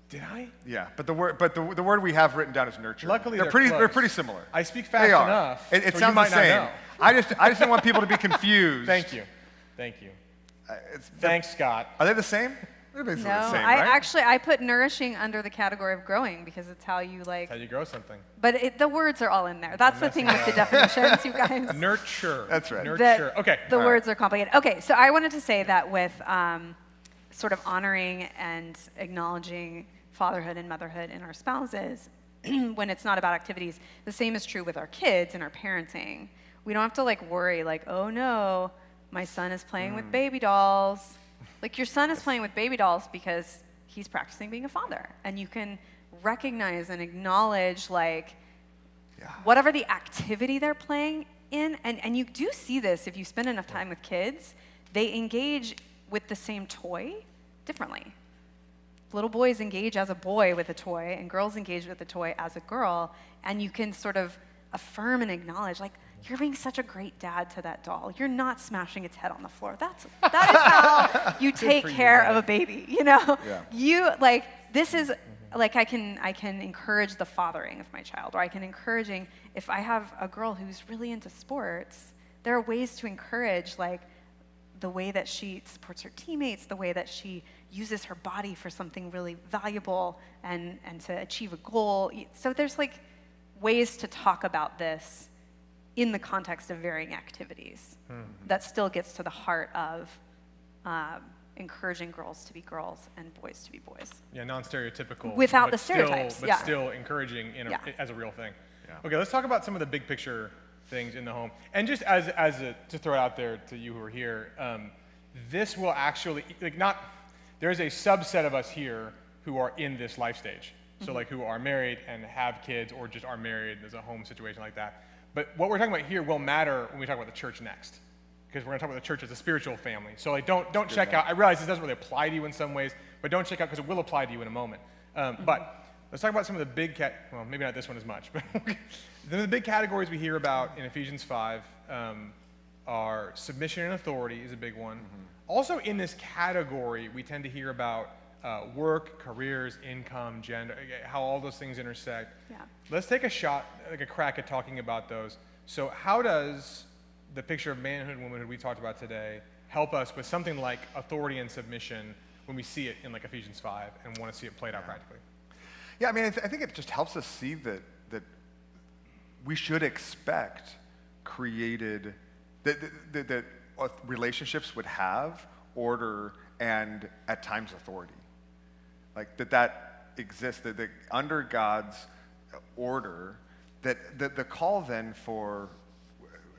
Did I? Yeah, but the word we have written down is nurturing. Luckily, they're close. pretty similar. I speak fast enough. It so sounds you might the same. Not know. I just don't want people to be confused. Thank you. Thanks, Scott. Are they the same? They're basically No, the same, right? I put nourishing under the category of growing because it's how you That's how you grow something. But the words are all in there. That's the thing with the definitions, you guys. Nurture. That's right. Nurture. Okay. The words are complicated. Okay, so I wanted to say that with sort of honoring and acknowledging fatherhood and motherhood in our spouses, when it's not about activities, the same is true with our kids and our parenting. We don't have to worry oh no, my son is playing with baby dolls. Your son is playing with baby dolls because he's practicing being a father. And you can recognize and acknowledge whatever the activity they're playing in. And you do see this if you spend enough time with kids. They engage with the same toy differently. Little boys engage as a boy with a toy, and girls engage with a toy as a girl. And you can sort of affirm and acknowledge, you're being such a great dad to that doll. You're not smashing its head on the floor. That is how you take care of a baby, Yeah. You, this is, I can encourage the fathering of my child, or I can encouraging, if I have a girl who's really into sports, there are ways to encourage, the way that she supports her teammates, the way that she uses her body for something really valuable and to achieve a goal. So there's ways to talk about this in the context of varying activities. That still gets to the heart of encouraging girls to be girls and boys to be boys. Yeah, non-stereotypical. Without but the stereotypes, Still, yeah. still encouraging Yeah. as a real thing. Yeah. Okay, let's talk about some of the big picture things in the home. And just to throw it out there to you who are here, this will actually, there's a subset of us here who are in this life stage. So who are married and have kids or just are married, there's a home situation like that. But what we're talking about here will matter when we talk about the church next. Because we're going to talk about the church as a spiritual family. So don't check out. I realize this doesn't really apply to you in some ways, but don't check out because it will apply to you in a moment. But let's talk about some of the big, well, maybe not this one as much, but the big categories we hear about in Ephesians 5 are submission and authority is a big one. Also in this category, we tend to hear about work, careers, income, gender, how all those things intersect. Yeah. Let's take a crack at talking about those. So how does the picture of manhood and womanhood we talked about today help us with something like authority and submission when we see it in Ephesians 5 and want to see it played out practically? Yeah, I mean, I think it just helps us see that we should expect that relationships would have order and at times authority. Like that exists, that under God's order, that the call then for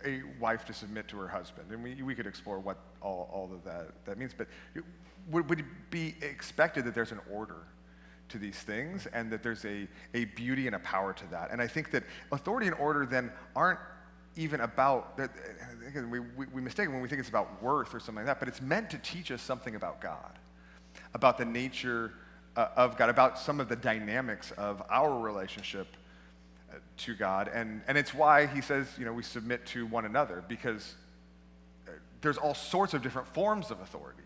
a wife to submit to her husband, and we could explore what all of that means, but would it be expected that there's an order to these things and that there's a beauty and a power to that? And I think that authority and order then aren't even about, we mistake when we think it's about worth or something like that, but it's meant to teach us something about God, about the nature of God, about some of the dynamics of our relationship to God, and it's why he says, we submit to one another, because there's all sorts of different forms of authority,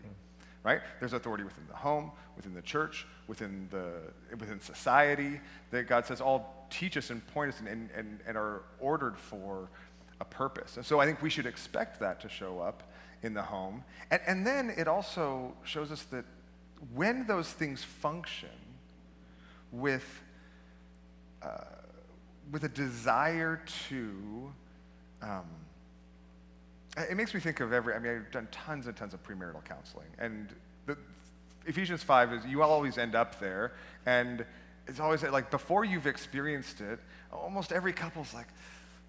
right? There's authority within the home, within the church, within society, that God says all teach us and point us and are ordered for a purpose. And so I think we should expect that to show up in the home. And then it also shows us that when those things function with a desire to, it makes me think of I've done tons and tons of premarital counseling, and Ephesians 5 is, you always end up there, and it's always like, before you've experienced it, almost every couple's like,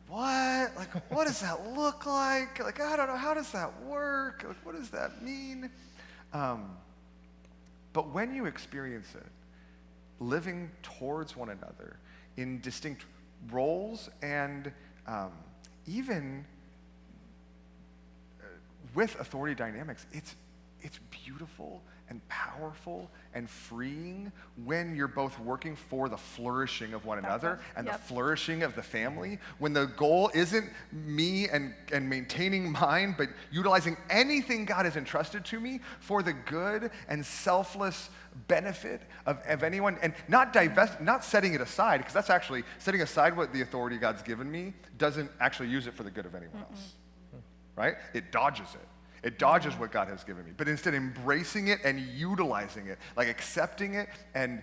what? Like, what does that look like? Like, I don't know, how does that work? Like, what does that mean? But when you experience it, living towards one another in distinct roles and even with authority dynamics, it's beautiful and powerful and freeing when you're both working for the flourishing of one another and the flourishing of the family, when the goal isn't me and maintaining mine, but utilizing anything God has entrusted to me for the good and selfless benefit of anyone, and not setting it aside, because that's actually setting aside what the authority God's given me doesn't actually use it for the good of anyone else, right? It dodges it. It dodges what God has given me, but instead embracing it and utilizing it, like accepting it and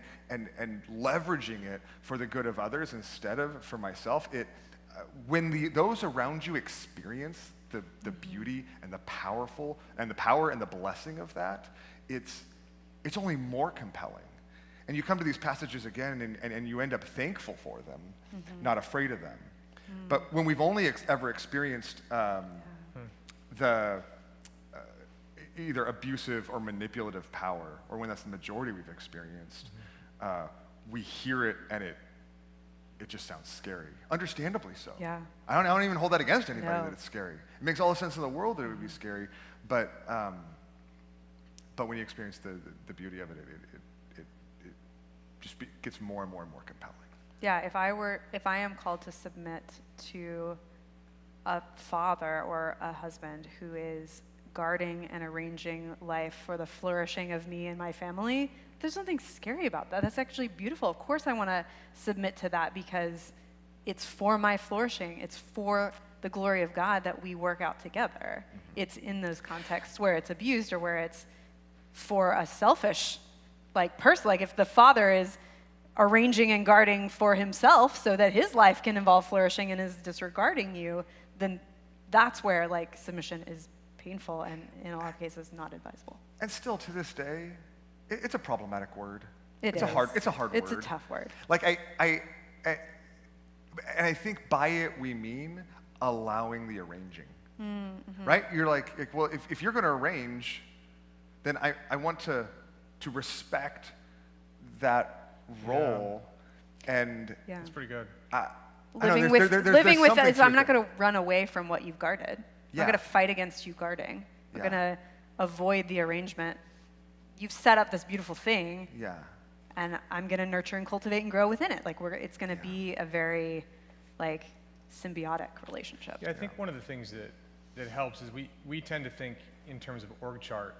leveraging it for the good of others instead of for myself. When those around you experience the beauty and the power and the blessing of that, it's only more compelling. And you come to these passages again and you end up thankful for them, not afraid of them. But when we've only ever experienced the either abusive or manipulative power, or when that's the majority we've experienced, we hear it and it just sounds scary. Understandably so. Yeah. I don't even hold that against anybody that it's scary. It makes all the sense in the world that it would be scary, but when you experience the beauty of it, it just gets more and more and more compelling. Yeah, if I am called to submit to a father or a husband who is guarding and arranging life for the flourishing of me and my family, there's nothing scary about that. That's actually beautiful. Of course I want to submit to that because it's for my flourishing. It's for the glory of God that we work out together. It's in those contexts where it's abused or where it's for a selfish person. Like if the father is arranging and guarding for himself so that his life can involve flourishing and is disregarding you, then that's where like submission is painful and in a lot of cases not advisable. And still to this day, it's a problematic word. It's a hard word. It's a tough word. Like and I think by it we mean allowing the arranging, right? You're like, well, if you're going to arrange, then I want to respect that role, and That's pretty good. Living with that, I'm not going to run away from what you've guarded. I'm not going to fight against you guarding. I'm going to avoid the arrangement. You've set up this beautiful thing. Yeah. And I'm going to nurture and cultivate and grow within it. Like it's going to be a very like symbiotic relationship. Yeah, I think one of the things that helps is we tend to think in terms of org chart,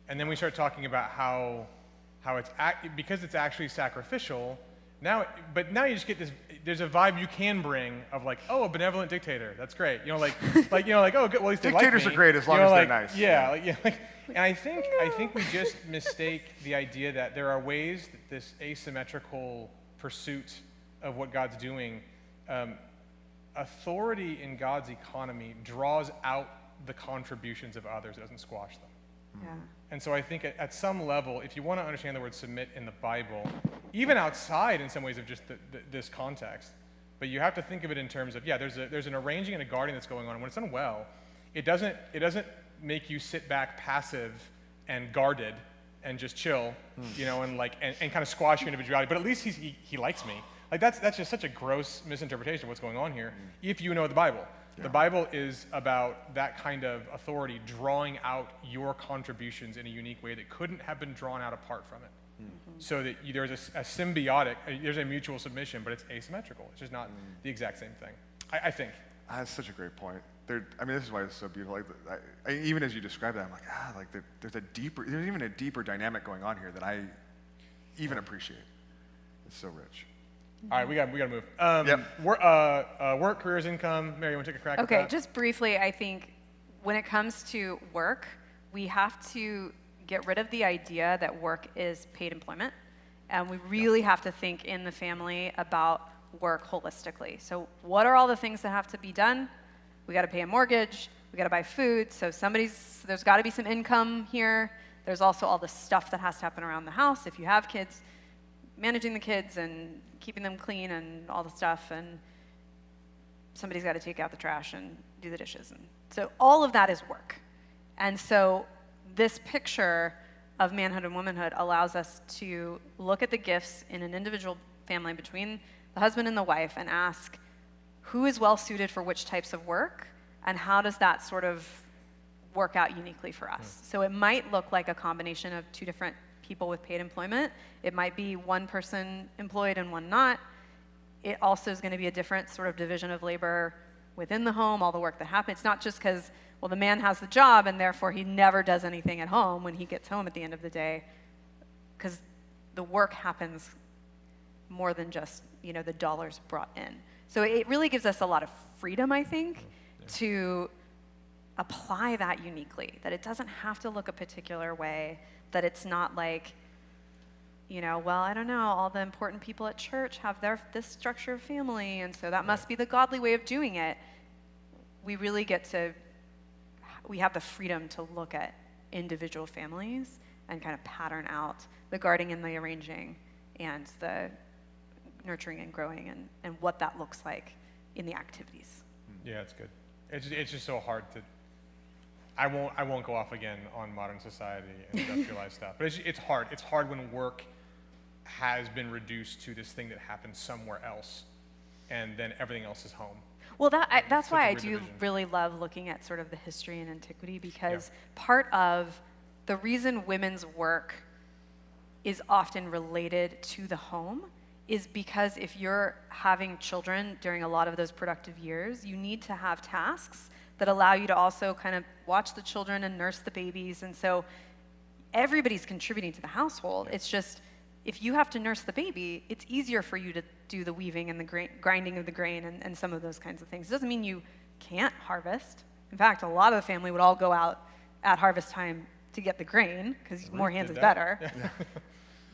and then we start talking about how it's because it's actually sacrificial. Now you just get this. There's a vibe you can bring of like, oh, a benevolent dictator. That's great. Oh, good. Well, at least dictators they like me. are great as long as they're nice. Yeah. And I think we just mistake the idea that there are ways that this asymmetrical pursuit of what God's doing, authority in God's economy draws out the contributions of others. It doesn't squash them. Yeah. And so I think at some level, if you want to understand the word submit in the Bible, even outside in some ways of just this context, but you have to think of it in terms of, there's an arranging and a guarding that's going on. And when it's done well, it doesn't make you sit back passive and guarded and just chill, and kind of squash your individuality. But at least he likes me. Like that's just such a gross misinterpretation of what's going on here. If you know the Bible. The Bible is about that kind of authority drawing out your contributions in a unique way that couldn't have been drawn out apart from it. So that there's a symbiotic, there's a mutual submission, but it's asymmetrical. It's just not the exact same thing, I think. That's such a great point. This is why it's so beautiful. Like, even as you describe that, I'm like, there's even a deeper dynamic going on here that I even appreciate. It's so rich. All right, we got to move. Work, careers, income. Mary, you want to take a crack at that? Okay, just briefly, I think when it comes to work, we have to get rid of the idea that work is paid employment, and we really have to think in the family about work holistically. So what are all the things that have to be done? We got to pay a mortgage. We got to buy food. So there's got to be some income here. There's also all the stuff that has to happen around the house if you have kids, managing the kids and keeping them clean and all the stuff, and somebody's got to take out the trash and do the dishes. And so all of that is work. And so this picture of manhood and womanhood allows us to look at the gifts in an individual family between the husband and the wife and ask who is well suited for which types of work, and how does that sort of work out uniquely for us. So it might look like a combination of two different people with paid employment. It might be one person employed and one not. It also is going to be a different sort of division of labor within the home, all the work that happens. It's not just because, well, the man has the job and therefore he never does anything at home when he gets home at the end of the day, because the work happens more than just, the dollars brought in. So it really gives us a lot of freedom, I think, to apply that uniquely, that it doesn't have to look a particular way, that it's not like, well, I don't know, all the important people at church have this structure of family, and so that must be the godly way of doing it. We really we have the freedom to look at individual families and kind of pattern out the guarding and the arranging and the nurturing and growing and what that looks like in the activities. Yeah, it's good. It's just so hard to. I won't go off again on modern society and industrialized stuff, but it's hard. It's hard when work has been reduced to this thing that happens somewhere else, and then everything else is home. Well, that's why I do division. really love looking at sort of the history and antiquity, because part of the reason women's work is often related to the home is because if you're having children during a lot of those productive years, you need to have tasks that allow you to also kind of watch the children and nurse the babies. And so everybody's contributing to the household. It's just, if you have to nurse the baby, it's easier for you to do the weaving and the grinding of the grain and some of those kinds of things. It doesn't mean you can't harvest. In fact, a lot of the family would all go out at harvest time to get the grain, because more hands is better. Yeah.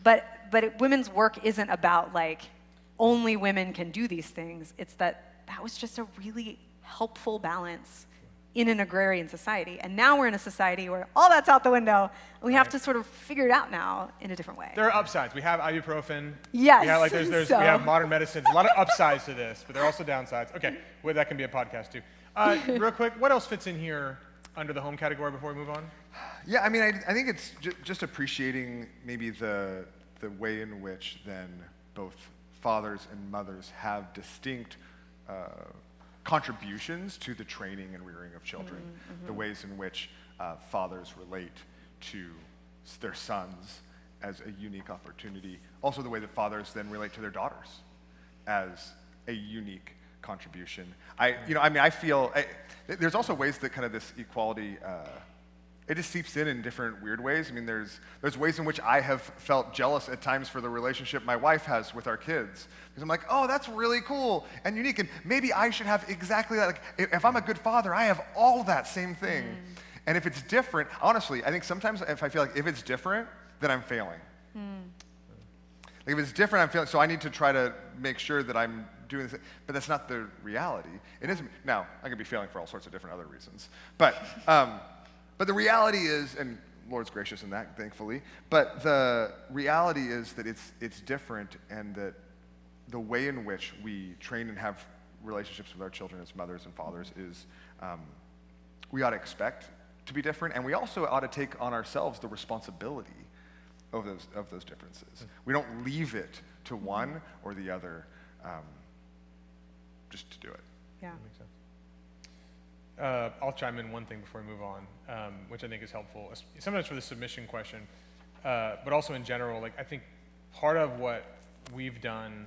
But women's work isn't about like only women can do these things. It's that was just a really helpful balance in an agrarian society. And now we're in a society where all that's out the window. We have to sort of figure it out now in a different way. There are upsides. We have ibuprofen. Yes. We have, like, we have modern medicine. There's a lot of upsides to this, but there are also downsides. Okay, well, that can be a podcast too. Real quick, what else fits in here under the home category before we move on? Yeah, I mean, I think it's just appreciating maybe the way in which then both fathers and mothers have distinct contributions to the training and rearing of children, the ways in which fathers relate to their sons as a unique opportunity, also the way that fathers then relate to their daughters as a unique contribution. I feel there's also ways that kind of this equality it just seeps in different weird ways. I mean, there's ways in which I have felt jealous at times for the relationship my wife has with our kids. Because I'm like, oh, that's really cool and unique, and maybe I should have exactly that. Like, if I'm a good father, I have all that same thing. And if it's different, honestly, I think sometimes if I feel like if it's different, then I'm failing. Like if it's different, I'm failing. So I need to try to make sure that I'm doing this. But that's not the reality. It isn't. Now, I could be failing for all sorts of different other reasons. But the reality is, and Lord's gracious in that, thankfully, but the reality is that it's different, and that the way in which we train and have relationships with our children as mothers and fathers is, we ought to expect to be different, and we also ought to take on ourselves the responsibility of those differences. We don't leave it to one or the other just to do it. Yeah. That makes sense. I'll chime in one thing before we move on, which I think is helpful, sometimes for the submission question, but also in general. Like, I think part of what we've done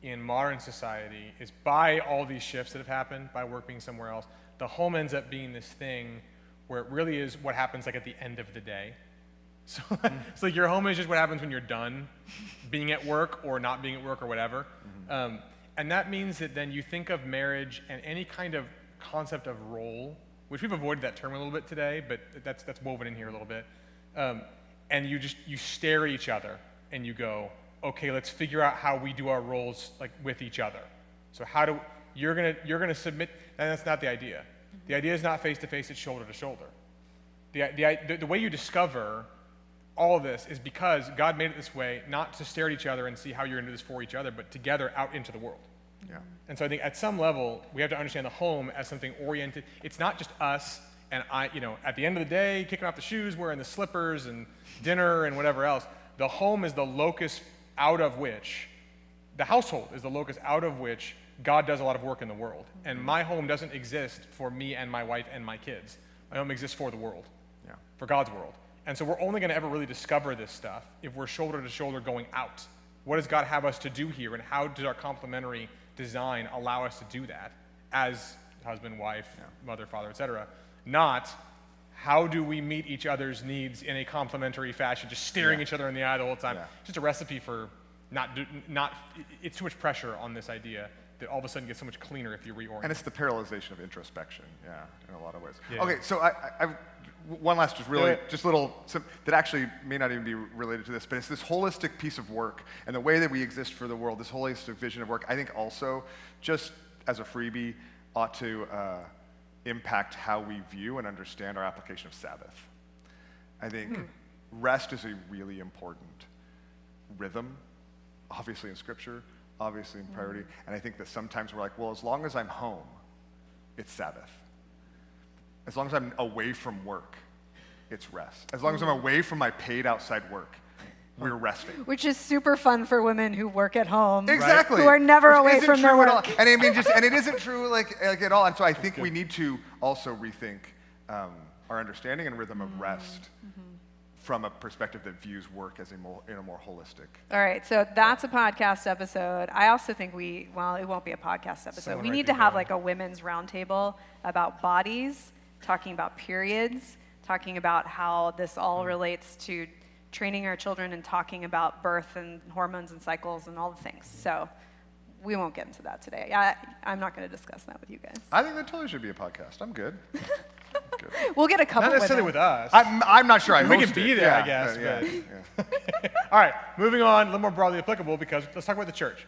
in modern society is, by all these shifts that have happened, by work being somewhere else, the home ends up being this thing where it really is what happens like at the end of the day. So it's like your home is just what happens when you're done being at work or not being at work or whatever. And that means that then you think of marriage and any kind of concept of role, which we've avoided that term a little bit today, but that's woven in here a little bit. And you stare at each other and you go, okay, let's figure out how we do our roles like with each other. So you're gonna submit, and that's not the idea. The idea is not face to face, it's shoulder to shoulder. The way you discover all of this is because God made it this way, not to stare at each other and see how you're gonna do this for each other, but together out into the world. Yeah. And so I think at some level, we have to understand the home as something oriented. It's not just us and I, at the end of the day, kicking off the shoes, wearing the slippers and dinner and whatever else. The home is the locus out of which, the household is the locus out of which God does a lot of work in the world. And my home doesn't exist for me and my wife and my kids. My home exists for the world, for God's world. And so we're only gonna ever really discover this stuff if we're shoulder to shoulder going out. What does God have us to do here, and how does our complementary design allow us to do that as husband, wife, mother, father, etc. Not how do we meet each other's needs in a complementary fashion, just staring each other in the eye the whole time. Just a recipe for it's too much pressure on this idea that all of a sudden gets so much cleaner if you reorient. And it's the parallelization of introspection, in a lot of ways. Yeah. Okay, so I've one last that actually may not even be related to this, but it's this holistic piece of work and the way that we exist for the world, this holistic vision of work, I think also, just as a freebie, ought to impact how we view and understand our application of Sabbath. I think rest is a really important rhythm, obviously in Scripture, obviously in priority, and I think that sometimes we're like, well, as long as I'm home, it's Sabbath. As long as I'm away from work, it's rest. As long as I'm away from my paid outside work, we're resting. Which is super fun for women who work at home. Exactly. Who are never away from their work. And I mean, and it isn't true like at all. And so I think we need to also rethink our understanding and rhythm of rest from a perspective that views work as in a more holistic. All right, so that's a podcast episode. I also think it won't be a podcast episode. We need to have like a women's roundtable about bodies, talking about periods, talking about how this all relates to training our children and talking about birth and hormones and cycles and all the things. So we won't get into that today. I'm not going to discuss that with you guys. I think that totally should be a podcast. I'm good. We'll get a couple. Not necessarily with us. I'm not sure. We can be there, I guess. All right, moving on, a little more broadly applicable, because let's talk about the church.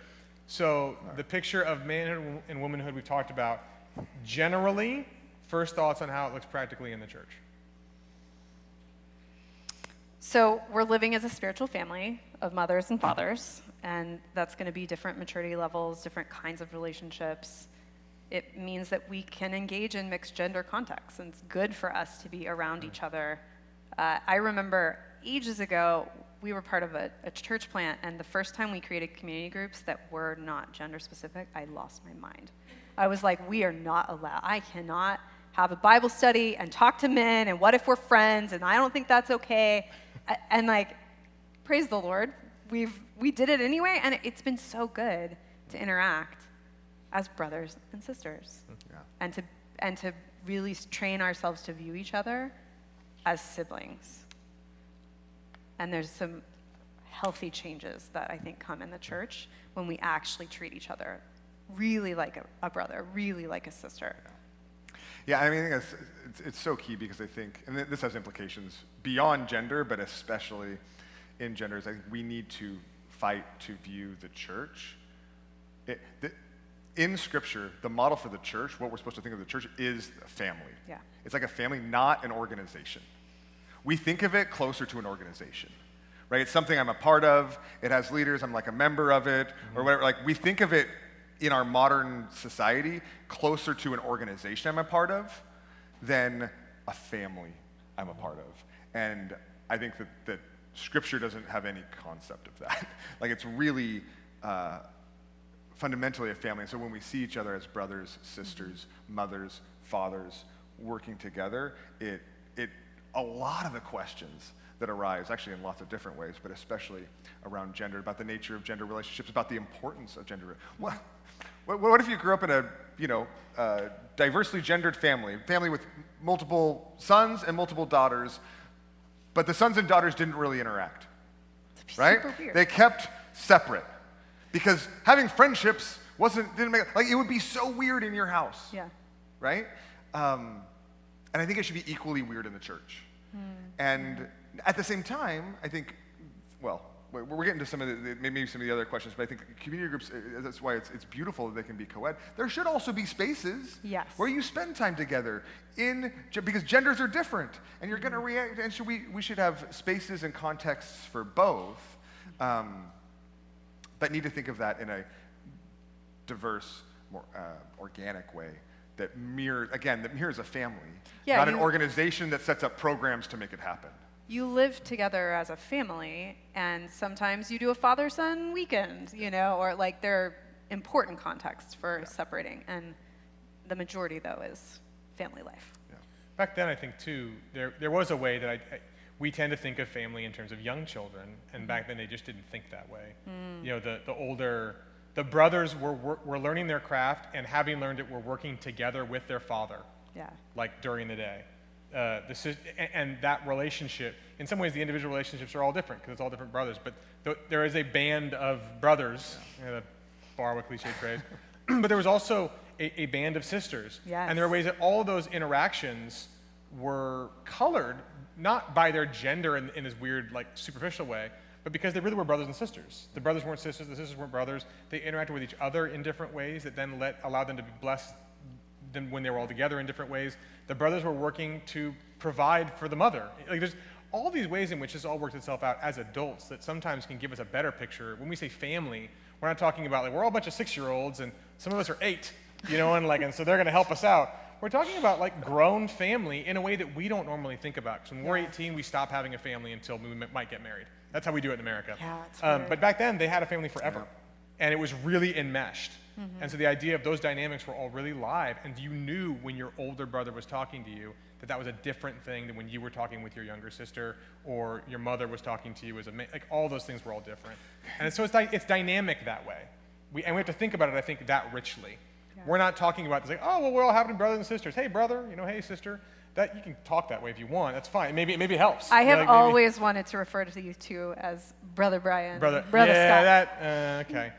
So the picture of manhood and womanhood we've talked about, Generally, first thoughts on how it looks practically in the church. So we're living as a spiritual family of mothers and fathers, and that's going to be different maturity levels, different kinds of relationships. It means that we can engage in mixed gender contexts, and it's good for us to be around each other. I remember ages ago, we were part of a church plant, and the first time we created community groups that were not gender specific, I lost my mind. I was like, we are not allowed. I cannot have a Bible study and talk to men, and what if we're friends, and I don't think that's okay. And like, praise the Lord, we did it anyway, and it's been so good to interact as brothers and sisters, and to really train ourselves to view each other as siblings. And there's some healthy changes that I think come in the church when we actually treat each other really like a brother, really like a sister. Yeah, I mean, I think it's so key because I think, and this has implications beyond gender, but especially in genders. I think we need to fight to view the church. In Scripture, the model for the church, what we're supposed to think of the church, is a family. Yeah. It's like a family, not an organization. We think of it closer to an organization, right? It's something I'm a part of. It has leaders. I'm like a member of it, or whatever. Like, we think of it in our modern society closer to an organization I'm a part of than a family I'm a part of. And I think that Scripture doesn't have any concept of that. Like, it's really fundamentally a family. And so when we see each other as brothers, sisters, mothers, fathers working together, a lot of the questions that arise, actually in lots of different ways, but especially around gender, about the nature of gender relationships, about the importance of gender. What if you grew up in a diversely gendered family with multiple sons and multiple daughters, but the sons and daughters didn't really interact, right? Super weird. They kept separate because having friendships didn't make, like, it would be so weird in your house, right? And I think it should be equally weird in the church. And at the same time, I think, well, we're getting to some of maybe some of the other questions, but I think community groups, that's why it's beautiful that they can be co-ed. There should also be spaces where you spend time together because genders are different, and you're going to react, and we should have spaces and contexts for both, but need to think of that in a diverse, more organic way that mirrors a family, not an organization that sets up programs to make it happen. You live together as a family, and sometimes you do a father-son weekend, or like there are important contexts for separating, and the majority, though, is family life. Yeah. Back then, I think, too, there was a way that we tend to think of family in terms of young children, and back then they just didn't think that way. The brothers were learning their craft, and having learned it, were working together with their father, like during the day. And that relationship, in some ways the individual relationships are all different because it's all different brothers, but there is a band of brothers, to borrow a cliche phrase, but there was also a band of sisters. And there are ways that all of those interactions were colored, not by their gender in this weird, like, superficial way, but because they really were brothers and sisters. The brothers weren't sisters, the sisters weren't brothers. They interacted with each other in different ways that then allowed them to be blessed when they were all together in different ways. The brothers were working to provide for the mother. Like, there's all these ways in which this all works itself out as adults that sometimes can give us a better picture. When we say family, we're not talking about, like, we're all a bunch of 6-year-olds and some of us are 8, and so they're going to help us out. We're talking about, like, grown family in a way that we don't normally think about. Because when we're 18, we stop having a family until we might get married. That's how we do it in America. It's weird. But back then, they had a family forever. And it was really enmeshed. And so the idea of those dynamics were all really live, and you knew when your older brother was talking to you that was a different thing than when you were talking with your younger sister, or your mother was talking to you as a man. Like, all those things were all different. And so it's dynamic that way. We have to think about it, I think, that richly. We're not talking about this like, oh, well, we're all having brothers and sisters. Hey, brother, hey, sister. That you can talk that way if you want. That's fine. Maybe it helps. I have always wanted to refer to you two as Brother Brian, Brother yeah, Scott. Okay.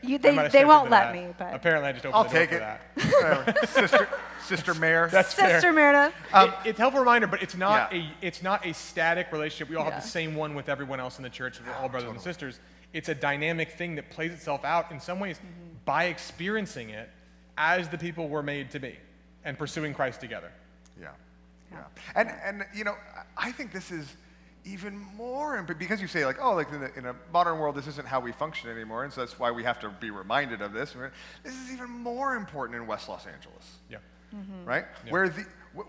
They won't let me, but apparently I just opened the door for that. Sister Mare. That's Sister fair. Meredith. It's a helpful reminder, but it's not a static relationship. We all have the same one with everyone else in the church. We're all brothers and sisters. It's a dynamic thing that plays itself out in some ways by experiencing it as the people we're made to be. and pursuing Christ together. Yeah. Yeah. And you know, I think this is even more, because you say like, oh, like in a modern world, this isn't how we function anymore, and so that's why we have to be reminded of this. This is even more important in West Los Angeles. Yeah. Right? Yeah. Where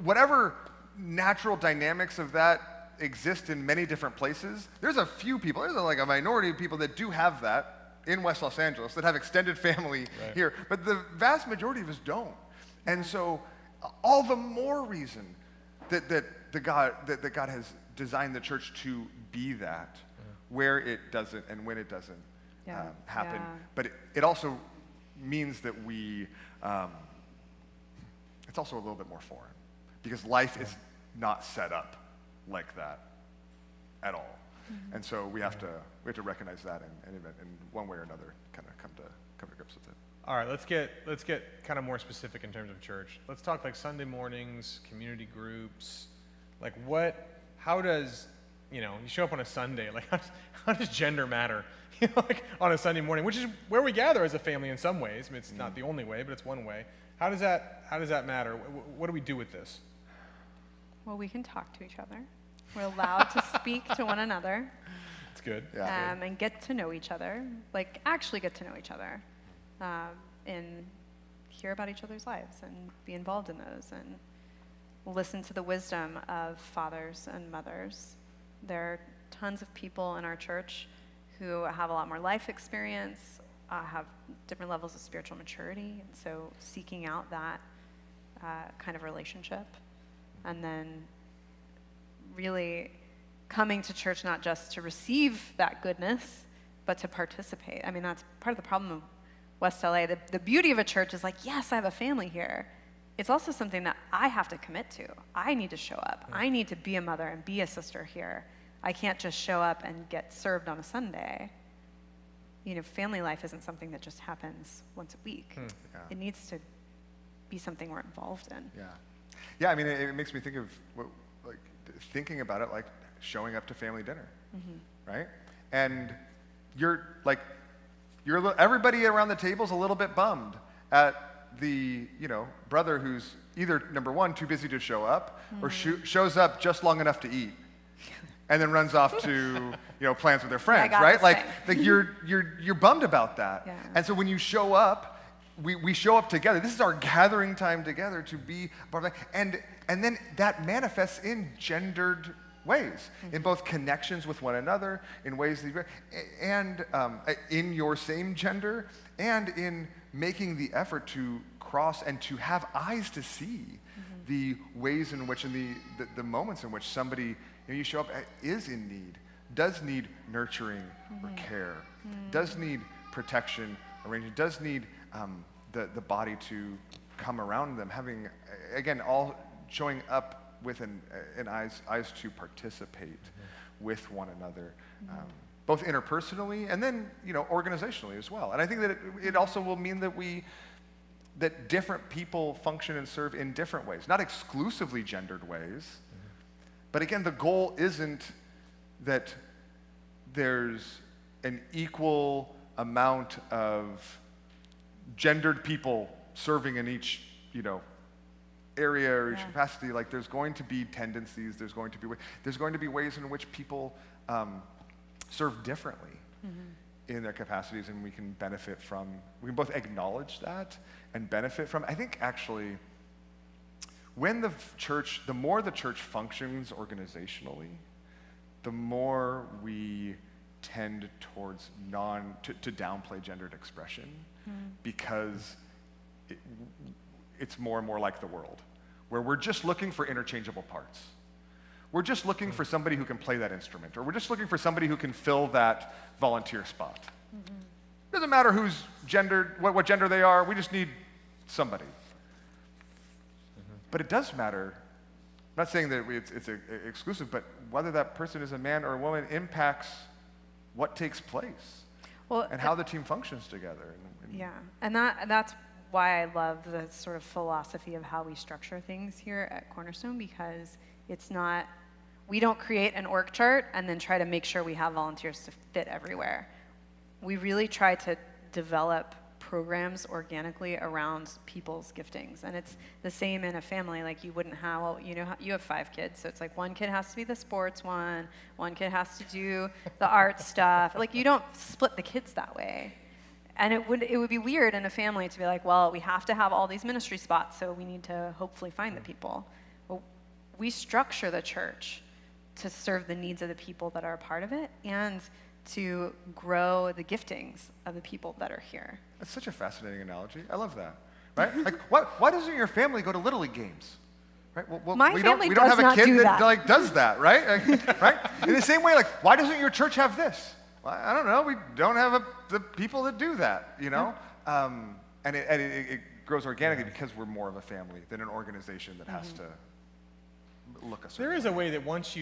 whatever natural dynamics of that exist in many different places, there's a few people, there's like a minority of people that do have that in West Los Angeles, that have extended family here, but the vast majority of us don't. And so all the more reason that God has designed the church to be that, where it doesn't and when it doesn't happen. Yeah. But it also means that it's also a little bit more foreign, because life is not set up like that at all. And so we have to recognize that and in one way or another kind of come to grips with it. All right, let's get kind of more specific in terms of church. Let's talk like Sunday mornings, community groups. Like how does, you show up on a Sunday, like how does gender matter? Like on a Sunday morning, which is where we gather as a family in some ways. I mean, it's not the only way, but it's one way. How does that matter? What do we do with this? Well, we can talk to each other. We're allowed to speak to one another. It's good. Yeah. And get to know each other, like actually get to know each other, and hear about each other's lives and be involved in those and listen to the wisdom of fathers and mothers. There are tons of people in our church who have a lot more life experience, have different levels of spiritual maturity, and so seeking out that kind of relationship, and then really coming to church not just to receive that goodness, but to participate. I mean, that's part of the problem of West LA. The beauty of a church is like, yes, I have a family here. It's also something that I have to commit to. I need to show up. I need to be a mother and be a sister here. I can't just show up and get served on a Sunday. Family life isn't something that just happens once a week. Yeah. It needs to be something we're involved in. Yeah, I mean, it makes me think of thinking about it like showing up to family dinner, right? And everybody around the table's a little bit bummed at the brother who's either, number one, too busy to show up, or shows up just long enough to eat, and then runs off to plans with their friends, right? Like you're bummed about that. Yeah. And so when you show up, we show up together. This is our gathering time together to be part of that. And then that manifests in gendered ways, in both connections with one another, in ways that and in your same gender, and in making the effort to cross and to have eyes to see the ways in which, in the moments in which somebody, you show up, is in need, does need nurturing or care, does need protection, arrangement, does need the body to come around them, having, again, all showing up with an eyes to participate with one another, both interpersonally and then organizationally as well. And I think that it also will mean that different people function and serve in different ways, not exclusively gendered ways. But again, the goal isn't that there's an equal amount of gendered people serving in each area or each capacity. Like there's going to be tendencies, there's going to be ways in which people serve differently in their capacities, and we can both acknowledge that and benefit from. I think actually when the more the church functions organizationally, the more we tend towards to downplay gendered expression, because it's more and more like the world, where we're just looking for interchangeable parts. We're just looking for somebody who can play that instrument, or we're just looking for somebody who can fill that volunteer spot. Doesn't matter who's gendered, what gender they are, we just need somebody. But it does matter. I'm not saying that it's exclusive, but whether that person is a man or a woman impacts what takes place, and how the team functions together. And that's why I love the sort of philosophy of how we structure things here at Cornerstone, because we don't create an org chart and then try to make sure we have volunteers to fit everywhere. We really try to develop programs organically around people's giftings. And it's the same in a family. Like you wouldn't have, well, you know, you have 5 kids, so it's like one kid has to be the sports one kid has to do the art stuff. Like you don't split the kids that way. And it would be weird in a family to be like, well, we have to have all these ministry spots, so we need to hopefully find the people. Well, we structure the church to serve the needs of the people that are a part of it and to grow the giftings of the people that are here. That's such a fascinating analogy. I love that. Right? Like, why doesn't your family go to Little League games? Right? Well, My we family don't does have a not kid do that that. like does that, right? Like, right? In the same way, like, why doesn't your church have this? Well, I don't know. We don't have the people that do that, you know? And it grows organically because we're more of a family than an organization that has to look a certain There is a way that once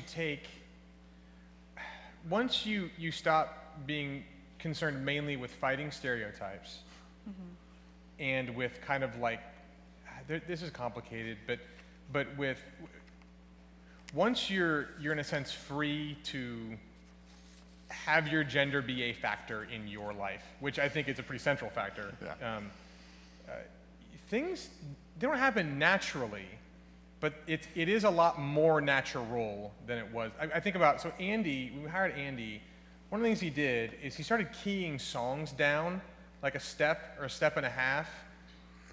you stop being concerned mainly with fighting stereotypes and with kind of like, this is complicated, but with, once you're in a sense free to have your gender be a factor in your life, which I think is a pretty central factor. Yeah. Things, they don't happen naturally, but it is a lot more natural than it was. I think about, so Andy, when we hired Andy, one of the things he did is he started keying songs down like a step or a step and a half.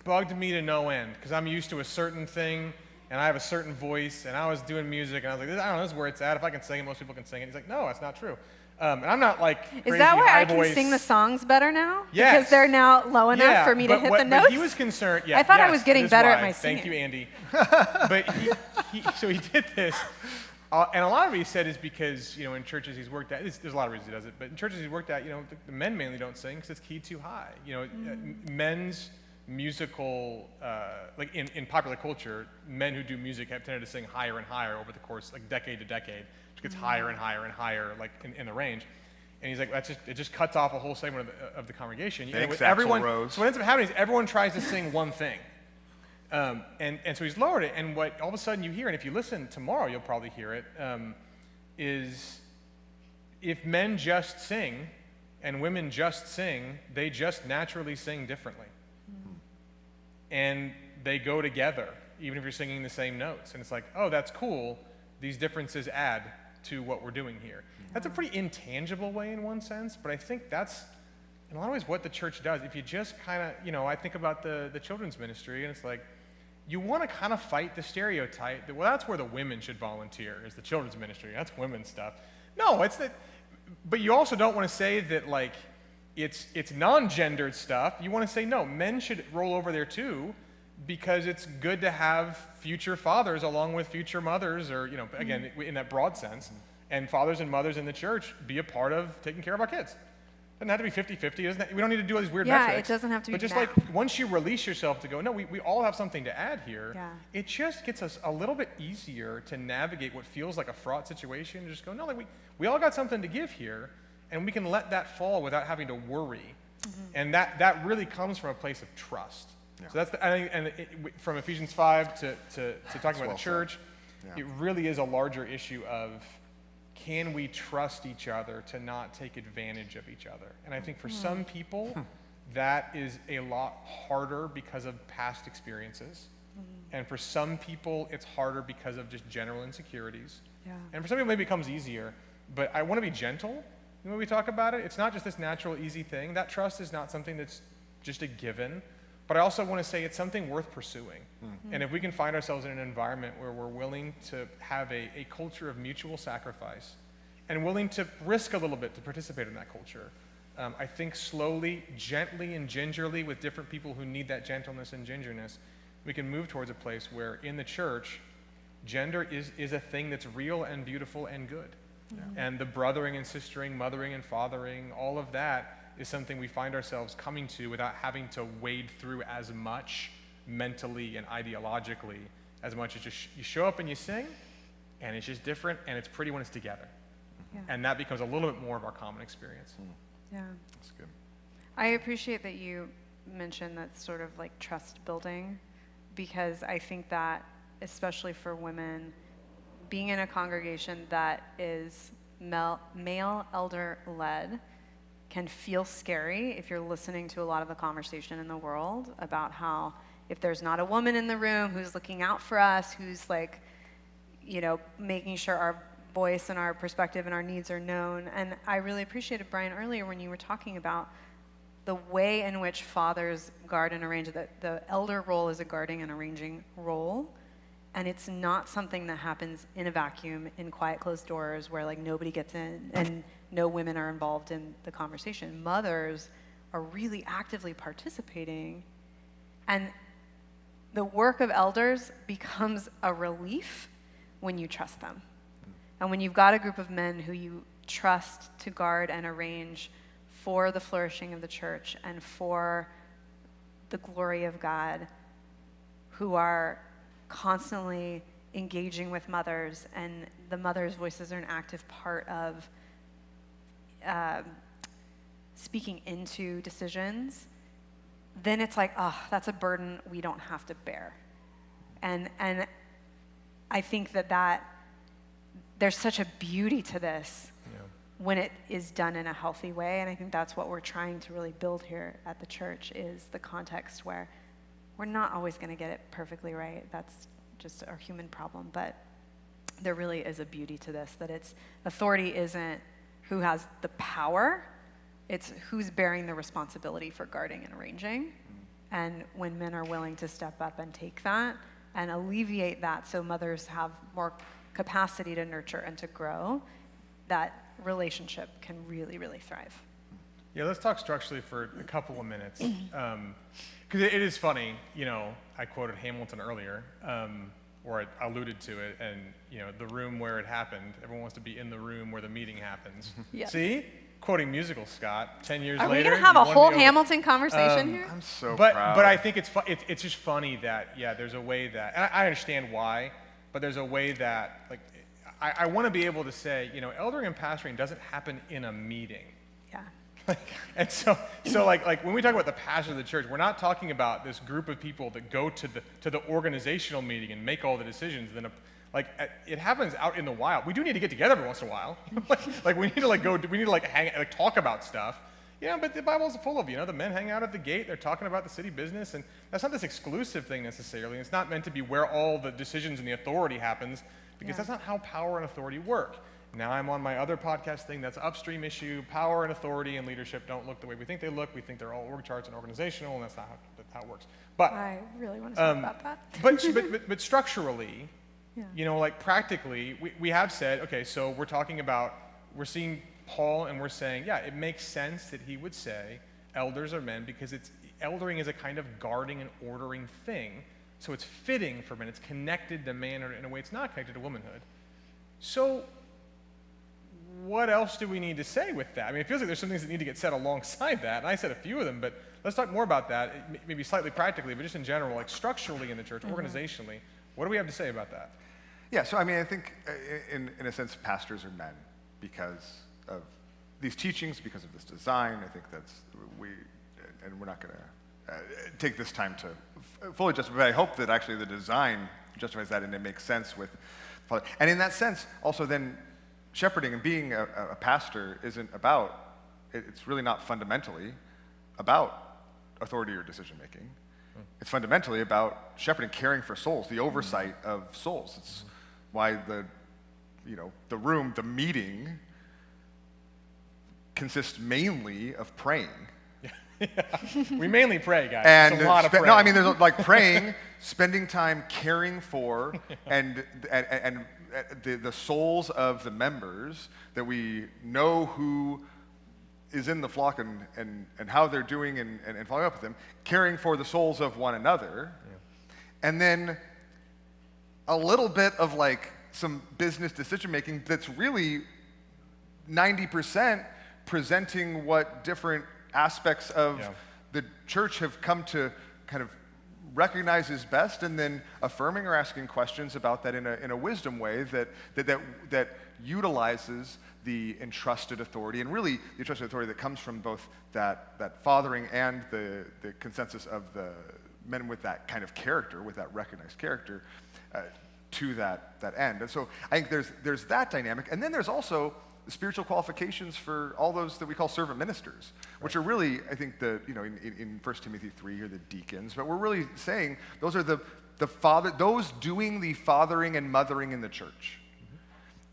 Bugged me to no end, because I'm used to a certain thing, and I have a certain voice, and I was doing music, and I was like, I don't know, this is where it's at. If I can sing it, most people can sing it. He's like, no, that's not true. And I'm not like crazy Is that why high I can voice. sing the songs better now? Yes. Because they're now low enough Yeah, for me to but hit what- the notes? But he was concerned. Yeah, I thought I yes, was getting that is better at why. my Thank singing. you, Andy. But so he did this, and a lot of it he said is because, you know, in churches he's worked at, there's a lot of reasons he does it, but in churches he's worked at, you know, the men mainly don't sing because it's keyed too high. You know, men's musical, like in popular culture, men who do music have tended to sing higher and higher over the course, like decade to decade, which gets higher and higher and higher, like in the range. And he's like, it just cuts off a whole segment of the congregation. Thanks, with Axl everyone, Rose. so what ends up happening is everyone tries to sing one thing. And so he's lowered it, and what all of a sudden you hear, and if you listen tomorrow, you'll probably hear it, is if men just sing and women just sing, they just naturally sing differently. And they go together, even if you're singing the same notes. And it's like, oh, that's cool. These differences add to what we're doing here. That's a pretty intangible way in one sense, but I think that's, in a lot of ways, what the church does. If you just kind of, you know, I think about the children's ministry, and it's like, you want to kind of fight the stereotype that, well, that's where the women should volunteer, is the children's ministry. That's women's stuff. No, it's that, but you also don't want to say that, like, it's non-gendered stuff. You want to say, no, men should roll over there too, because it's good to have future fathers along with future mothers, or, you know, again, in that broad sense, and fathers and mothers in the church be a part of taking care of our kids. Doesn't have to be 50-50. We don't need to do all these weird metrics. Yeah, it doesn't have to be But just math. like, once you release yourself to go, no, we all have something to add here, Yeah. it just gets us a little bit easier to navigate what feels like a fraught situation and just go, no, like we all got something to give here, and we can let that fall without having to worry. And that really comes from a place of trust. Yeah. So that's, I think, from Ephesians 5 to talking about well the church, Yeah. it really is a larger issue of, can we trust each other to not take advantage of each other? And I think for some people, that is a lot harder because of past experiences. And for some people, it's harder because of just general insecurities. Yeah. And for some people, maybe it comes easier. But I want to be gentle when we talk about it. It's not just this natural, easy thing. That trust is not something that's just a given. But I also want to say it's something worth pursuing. And if we can find ourselves in an environment where we're willing to have a culture of mutual sacrifice and willing to risk a little bit to participate in that culture, I think slowly, gently, and gingerly with different people who need that gentleness and gingerness, we can move towards a place where in the church, gender is a thing that's real and beautiful and good. And the brothering and sistering, mothering and fathering, all of that is something we find ourselves coming to without having to wade through as much mentally and ideologically, as much as just you show up and you sing, and it's just different, and it's pretty when it's together. Yeah. And that becomes a little bit more of our common experience. Yeah. That's good. I appreciate that you mentioned that sort of like trust building, because I think that, especially for women, being in a congregation that is male elder led can feel scary if you're listening to a lot of the conversation in the world about how if there's not a woman in the room who's looking out for us, who's like, making sure our voice and our perspective and our needs are known. And I really appreciated, Brian, earlier when you were talking about the way in which fathers guard and arrange, that the elder role is a guarding and arranging role. And it's not something that happens in a vacuum, in quiet, closed doors, where like nobody gets in and no women are involved in the conversation. Mothers are really actively participating, and the work of elders becomes a relief when you trust them. And when you've got a group of men who you trust to guard and arrange for the flourishing of the church and for the glory of God, who are constantly engaging with mothers, and the mothers' voices are an active part of speaking into decisions, then it's like, that's a burden we don't have to bear. And I think that there's such a beauty to this when it is done in a healthy way, and I think that's what we're trying to really build here at the church, is the context where we're not always going to get it perfectly right. That's just our human problem, but there really is a beauty to this, that it's authority isn't who has the power, it's who's bearing the responsibility for guarding and arranging. And when men are willing to step up and take that and alleviate that so mothers have more capacity to nurture and to grow, that relationship can really, really thrive. Yeah, let's talk structurally for a couple of minutes. Because it is funny, I quoted Hamilton earlier, or I alluded to it, and the room where it happened, everyone wants to be in the room where the meeting happens. Yes. See? Quoting musical Scott, 10 years later. Are we going to have a whole Hamilton conversation here? I'm so proud. But I think it's just funny that, there's a way that, and I understand why, but there's a way that, like, I want to be able to say, eldering and pastoring doesn't happen in a meeting. Yeah. And so like when we talk about the pastor of the church, we're not talking about this group of people that go to the organizational meeting and make all the decisions. Then it happens out in the wild. We do need to get together every once in a while. like we need to hang, talk about stuff. But the Bible's full of, the men hang out at the gate, they're talking about the city business, and that's not this exclusive thing necessarily. It's not meant to be where all the decisions and the authority happens, because that's not how power and authority work. Now I'm on my other podcast thing that's upstream issue. Power and authority and leadership don't look the way we think they look. We think they're all org charts and organizational, and that's not how it works. But I really want to talk about that. but structurally, like practically, we have said, okay, so we're seeing Paul and we're saying, it makes sense that he would say elders are men, because eldering is a kind of guarding and ordering thing. So it's fitting for men. It's connected to man in a way it's not connected to womanhood. So what else do we need to say with that? I mean, it feels like there's some things that need to get said alongside that, and I said a few of them, but let's talk more about that, maybe slightly practically, but just in general, like structurally in the church, organizationally, what do we have to say about that? Yeah, so I mean, I think in a sense, pastors are men because of these teachings, because of this design. I think and we're not going to take this time to fully justify, but I hope that actually the design justifies that and it makes sense with Father. And in that sense, also then, shepherding and being a pastor isn't about, it's really not fundamentally about authority or decision making. It's fundamentally about shepherding, caring for souls, the oversight of souls. It's why the room, the meeting, consists mainly of praying. We mainly pray, guys. And it's a lot of praying. No, I mean, there's like praying, spending time caring for, and the souls of the members, that we know who is in the flock and how they're doing and following up with them, caring for the souls of one another, and then a little bit of like some business decision making that's really 90% presenting what different aspects of the church have come to kind of recognize as best, and then affirming or asking questions about that in a wisdom way that utilizes the entrusted authority, and really the entrusted authority that comes from both that fathering and the consensus of the men with that kind of character, with that recognized character, to that end. And so I think there's that dynamic, and then there's also spiritual qualifications for all those that we call servant ministers, which are really, I think, in 1 Timothy 3 are the deacons, but we're really saying those are those doing the fathering and mothering in the church.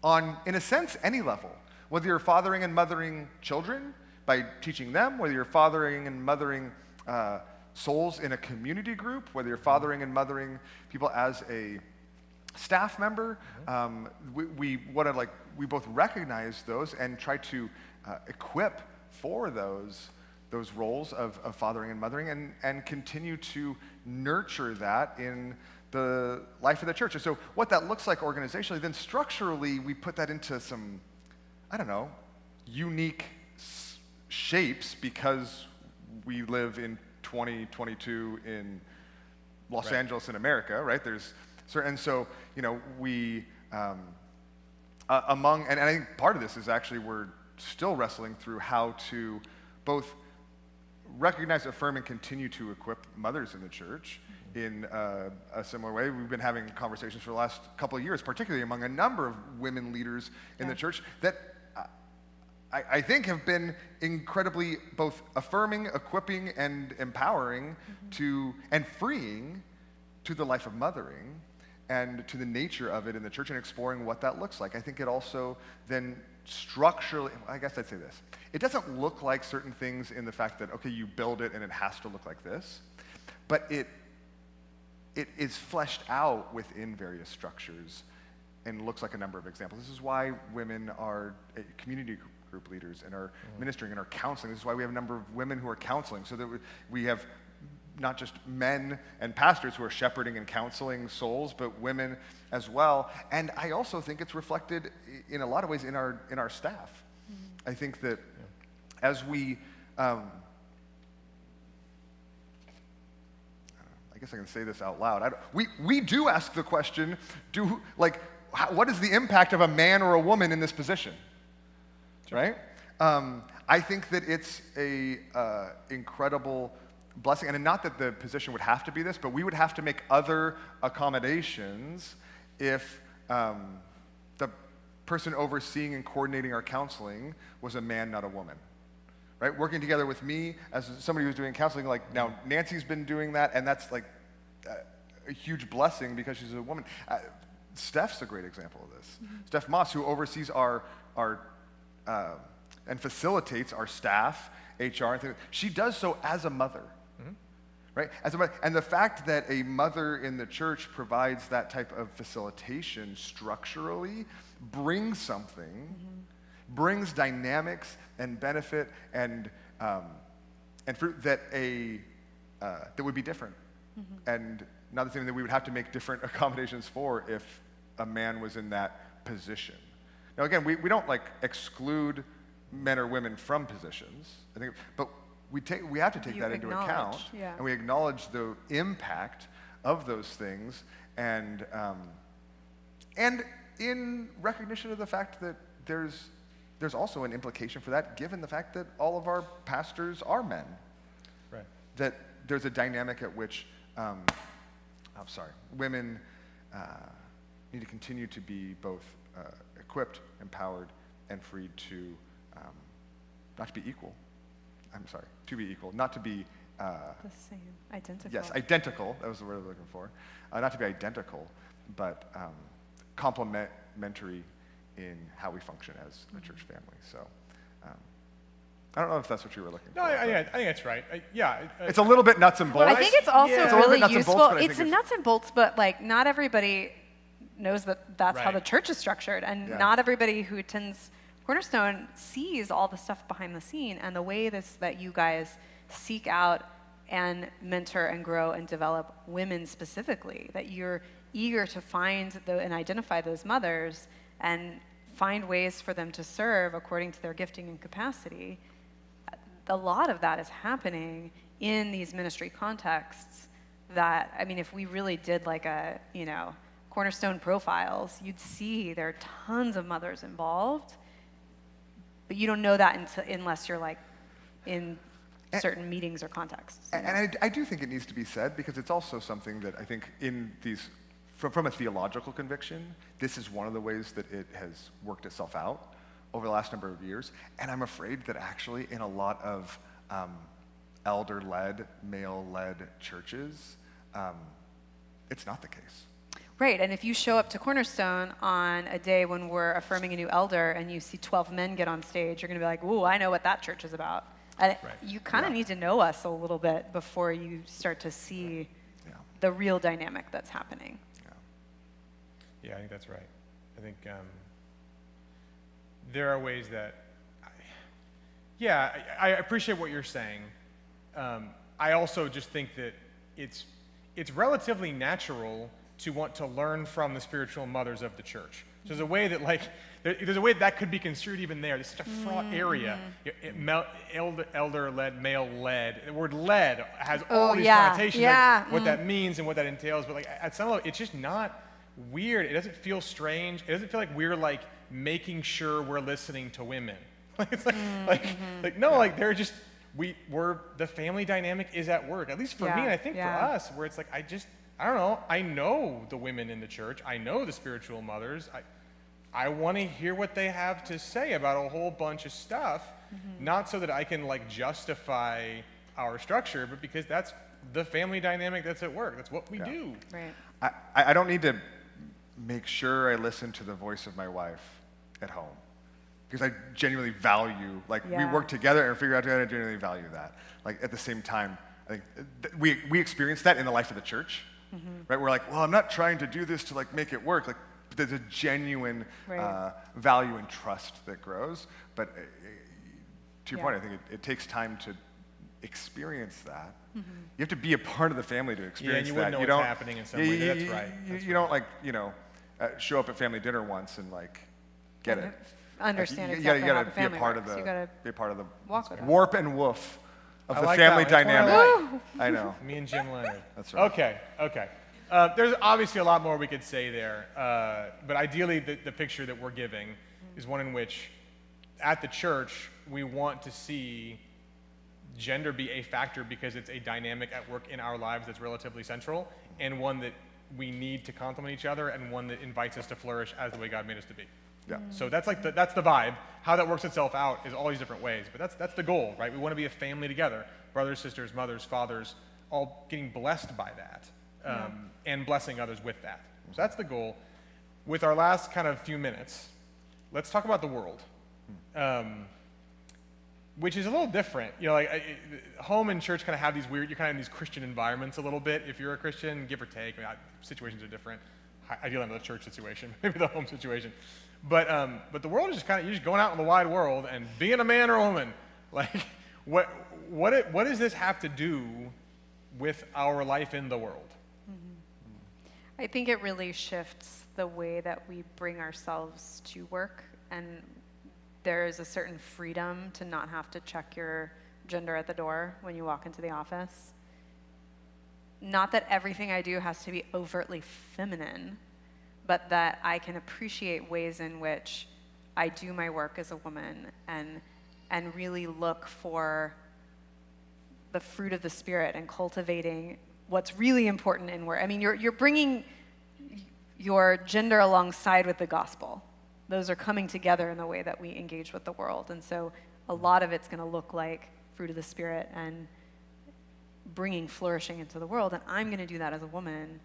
On, in a sense, any level. Whether you're fathering and mothering children by teaching them, whether you're fathering and mothering souls in a community group, whether you're fathering and mothering people as a staff member, we both recognize those and try to equip for those roles of fathering and mothering, and continue to nurture that in the life of the church. And so what that looks like organizationally, then structurally we put that into some, I don't know, unique shapes because we live in 2022 in Los Angeles in America, right? And so, we, and I think part of this is actually we're still wrestling through how to both recognize, affirm, and continue to equip mothers in the church in a similar way. We've been having conversations for the last couple of years, particularly among a number of women leaders in the church, that I think have been incredibly both affirming, equipping, and empowering and freeing to the life of mothering and to the nature of it in the church, and exploring what that looks like. I think it also then structurally, I guess I'd say this, it doesn't look like certain things in the fact that, okay, you build it and it has to look like this, but it is fleshed out within various structures and looks like a number of examples. This is why women are community group leaders and are ministering and are counseling. This is why we have a number of women who are counseling, so that we have not just men and pastors who are shepherding and counseling souls, but women as well. And I also think it's reflected in a lot of ways in our staff. I think that as we, I guess I can say this out loud. We do ask the question, what is the impact of a man or a woman in this position? Right? I think that it's a incredible blessing, and not that the position would have to be this, but we would have to make other accommodations if the person overseeing and coordinating our counseling was a man, not a woman. Right? Working together with me as somebody who's doing counseling, like now Nancy's been doing that, and that's like a huge blessing because she's a woman. Steph's a great example of this. Steph Moss, who oversees our and facilitates our staff, HR, and things. She does so as a mother, right? As a mother, and the fact that a mother in the church provides that type of facilitation structurally brings something, brings dynamics and benefit and fruit that that would be different, and not the same that we would have to make different accommodations for if a man was in that position. Now again, we don't exclude men or women from positions, I think, but we have to take that into account, and we acknowledge the impact of those things, and in recognition of the fact that there's also an implication for that, given the fact that all of our pastors are men. Right. That there's a dynamic at which women need to continue to be both equipped, empowered, and freed to not to be equal. To be equal, not to be the same, identical. Yes, identical. That was the word I was looking for. Not to be identical, but complementary in how we function as a church family. So, I don't know if that's what you were looking for. No, I think that's right. It's a little bit nuts and bolts. Well, I think it's also really useful. It's nuts and bolts, but not everybody knows that that's how the church is structured, and not everybody who attends Cornerstone sees all the stuff behind the scene and the way that you guys seek out and mentor and grow and develop women specifically, that you're eager to find and identify those mothers and find ways for them to serve according to their gifting and capacity. A lot of that is happening in these ministry contexts that, if we really did Cornerstone profiles, you'd see there are tons of mothers involved, but you don't know that unless you're in certain meetings or contexts. And I do think it needs to be said, because it's also something that I think in these, from a theological conviction, this is one of the ways that it has worked itself out over the last number of years. And I'm afraid that actually in a lot of elder-led, male-led churches, it's not the case. Right, and if you show up to Cornerstone on a day when we're affirming a new elder and you see 12 men get on stage, you're going to be like, ooh, I know what that church is about. And you kind of need to know us a little bit before you start to see the real dynamic that's happening. Yeah, I think that's right. I think there are ways that, I appreciate what you're saying. I also just think that it's relatively natural to want to learn from the spiritual mothers of the church. So there's a way that, like, there's a way that could be construed even there. It's such a fraught area. Elder-led, male-led. The word led has all these connotations, like what that means and what that entails. But like at some level, it's just not weird. It doesn't feel strange. It doesn't feel like we're like making sure we're listening to women. It's like they're just we're the family dynamic is at work. At least for me, and I think for us, where it's like I don't know. I know the women in the church. I know the spiritual mothers. I want to hear what they have to say about a whole bunch of stuff, not so that I can like justify our structure, but because that's the family dynamic that's at work. That's what we do. Right. I don't need to make sure I listen to the voice of my wife at home, because I genuinely value, like we work together and figure out together, I genuinely value that. Like at the same time, I think we experience that in the life of the church. Right, we're like, well, I'm not trying to do this to like make it work. Like, there's a genuine value and trust that grows. But to your point, I think it takes time to experience that. You have to be a part of the family to experience and you that. Wouldn't know what's happening in some way. That's right. You don't like show up at family dinner once and like get it. Understand exactly how the family works. You gotta be a part of the warp and woof of the like family that. dynamic. I know. Me and Jim Leonard. That's right. Okay. There's obviously a lot more we could say there, but ideally the picture that we're giving is one in which, at the church, we want to see gender be a factor because it's a dynamic at work in our lives that's relatively central, and one that we need to complement each other, and one that invites us to flourish as the way God made us to be. Yeah. So that's like that's the vibe. How that works itself out is all these different ways, but that's the goal, right? We want to be a family together, brothers, sisters, mothers, fathers, all getting blessed by that, and blessing others with that. So that's the goal. With our last kind of few minutes, let's talk about the world, which is a little different. You know, like home and church kind of have these weird. You're kind of in these Christian environments a little bit. If you're a Christian, give or take, situations are different. Ideally, not the church situation, maybe the home situation. But the world is just kind of, you're just going out in the wide world and being a man or a woman. Like, what does this have to do with our life in the world? I think it really shifts the way that we bring ourselves to work, and there is a certain freedom to not have to check your gender at the door when you walk into the office. Not that everything I do has to be overtly feminine, but that I can appreciate ways in which I do my work as a woman and really look for the fruit of the Spirit and cultivating what's really important in work. I mean, you're bringing your gender alongside with the gospel. Those are coming together in the way that we engage with the world. And so a lot of it's going to look like fruit of the Spirit and bringing flourishing into the world. And I'm going to do that as a woman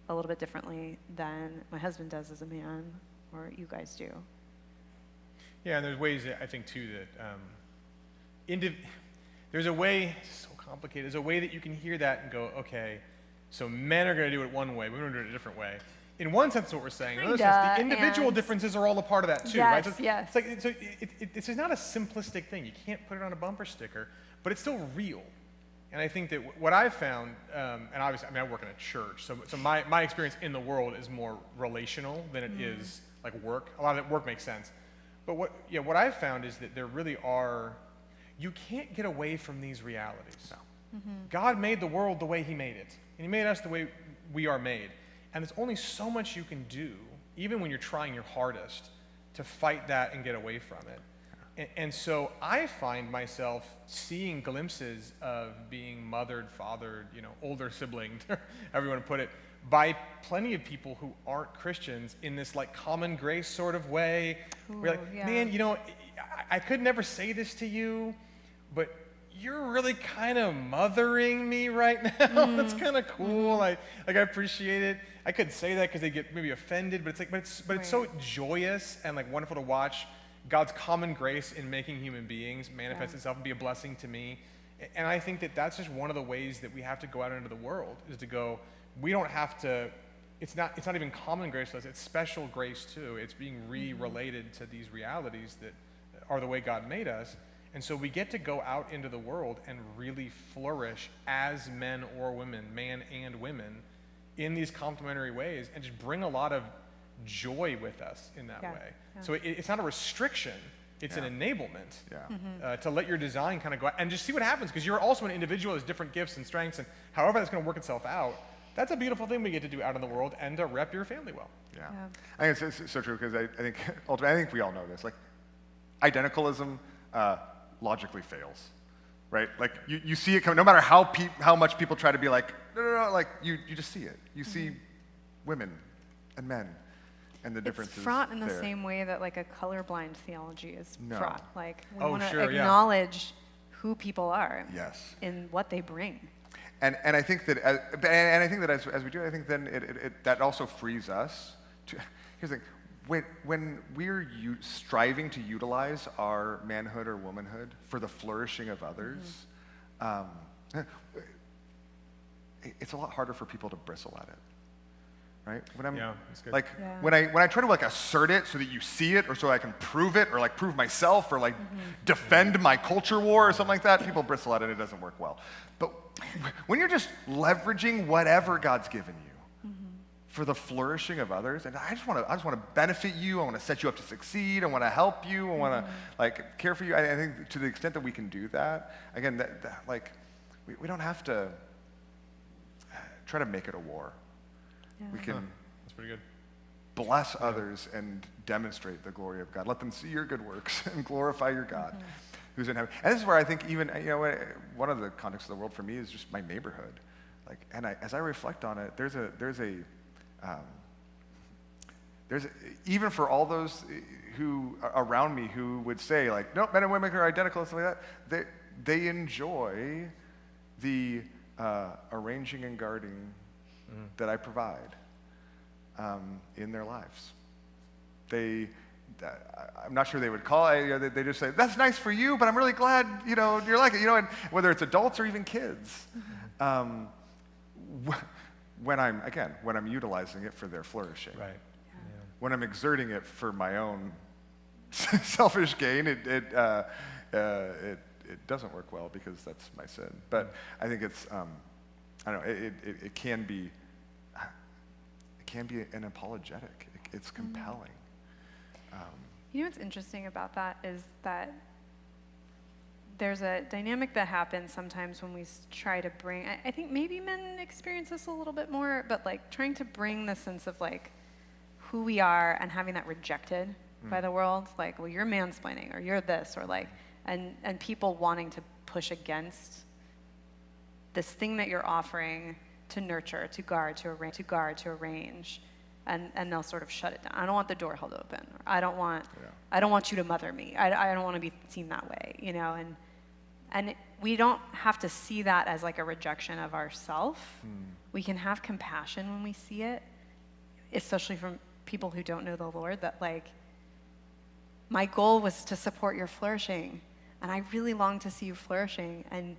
a little bit differently than my husband does as a man, or you guys do. Yeah, and there's ways that I think too that there's a way, it's so complicated, there's a way that you can hear that and go, okay, so men are going to do it one way, we're going to do it a different way. In one sense, what we're saying. In another sense, the individual differences are all a part of that too, right? So Yes. It's like this is not a simplistic thing. You can't put it on a bumper sticker, but it's still real. And I think that what I've found, and obviously, I mean, I work in a church, so my experience in the world is more relational than it is like work. A lot of work makes sense. But what I've found is that there really are, you can't get away from these realities. No. God made the world the way he made it, and he made us the way we are made. And there's only so much you can do, even when you're trying your hardest, to fight that and get away from it. And so I find myself seeing glimpses of being mothered, fathered, older sibling, however you want to put it, by plenty of people who aren't Christians in this like common grace sort of way. We're like, yeah. man, I could never say this to you, but you're really kind of mothering me right now. That's kind of cool. I appreciate it. I couldn't say that because they get maybe offended, but it's so joyous and like wonderful to watch God's common grace in making human beings manifest itself and be a blessing to me. And I think that that's just one of the ways that we have to go out into the world, is to go, we don't have to, it's not even common grace to us, it's special grace too. It's being re-related to these realities that are the way God made us. And so we get to go out into the world and really flourish as men or women, man and women, in these complementary ways, and just bring a lot of joy with us in that way. Yeah. So it's not a restriction, it's an enablement to let your design kind of go out and just see what happens, because you're also an individual with different gifts and strengths, and however that's going to work itself out, that's a beautiful thing we get to do out in the world and to rep your family well. Yeah. I think it's so true, because I think ultimately, I think we all know this. Like, identicalism logically fails, right? Like, you see it coming, no matter how much people try to be like, no, like, you just see it. You see women and men and the differences. It's fraught in the there. same way that like a colorblind theology is fraught. Like, we want to acknowledge who people are and what they bring. And I think that as we do, I think then that also frees us to. Here's the thing: when we're striving to utilize our manhood or womanhood for the flourishing of others, it's a lot harder for people to bristle at it, right? When I'm when I try to like assert it so that you see it, or so I can prove it, or like prove myself, or like defend my culture war or something like that, people bristle at it. It doesn't work well. But when you're just leveraging whatever God's given you for the flourishing of others, and I just want to benefit you. I want to set you up to succeed. I want to help you. I want to like care for you. I think to the extent that we can do that, again, that like we don't have to try to make it a war. Yeah. We can that's pretty good. Bless others and demonstrate the glory of God. Let them see your good works and glorify your God who's in heaven. And this is where I think even, one of the contexts of the world for me is just my neighborhood. Like, and as I reflect on it, there's even for all those who around me who would say like, no, men and women are identical and stuff like that, they enjoy the arranging and guarding that I provide in their lives. I'm not sure they would call it, they just say, that's nice for you, but I'm really glad, you're like it, and whether it's adults or even kids. When I'm utilizing it for their flourishing. Right. Yeah. When I'm exerting it for my own selfish gain, it doesn't work well, because that's my sin. But I think it's, I don't know, it can be an apologetic. It's compelling. What's interesting about that is that there's a dynamic that happens sometimes when we try to bring, I think maybe men experience this a little bit more, but like trying to bring the sense of like who we are and having that rejected by the world, like, well, you're mansplaining, or you're this, or like, and people wanting to push against this thing that you're offering to nurture, to guard, to arrange, and they'll sort of shut it down. I don't want the door held open. Or I don't want you to mother me. I don't want to be seen that way, And we don't have to see that as like a rejection of ourself. We can have compassion when we see it, especially from people who don't know the Lord, that like, my goal was to support your flourishing, and I really long to see you flourishing, and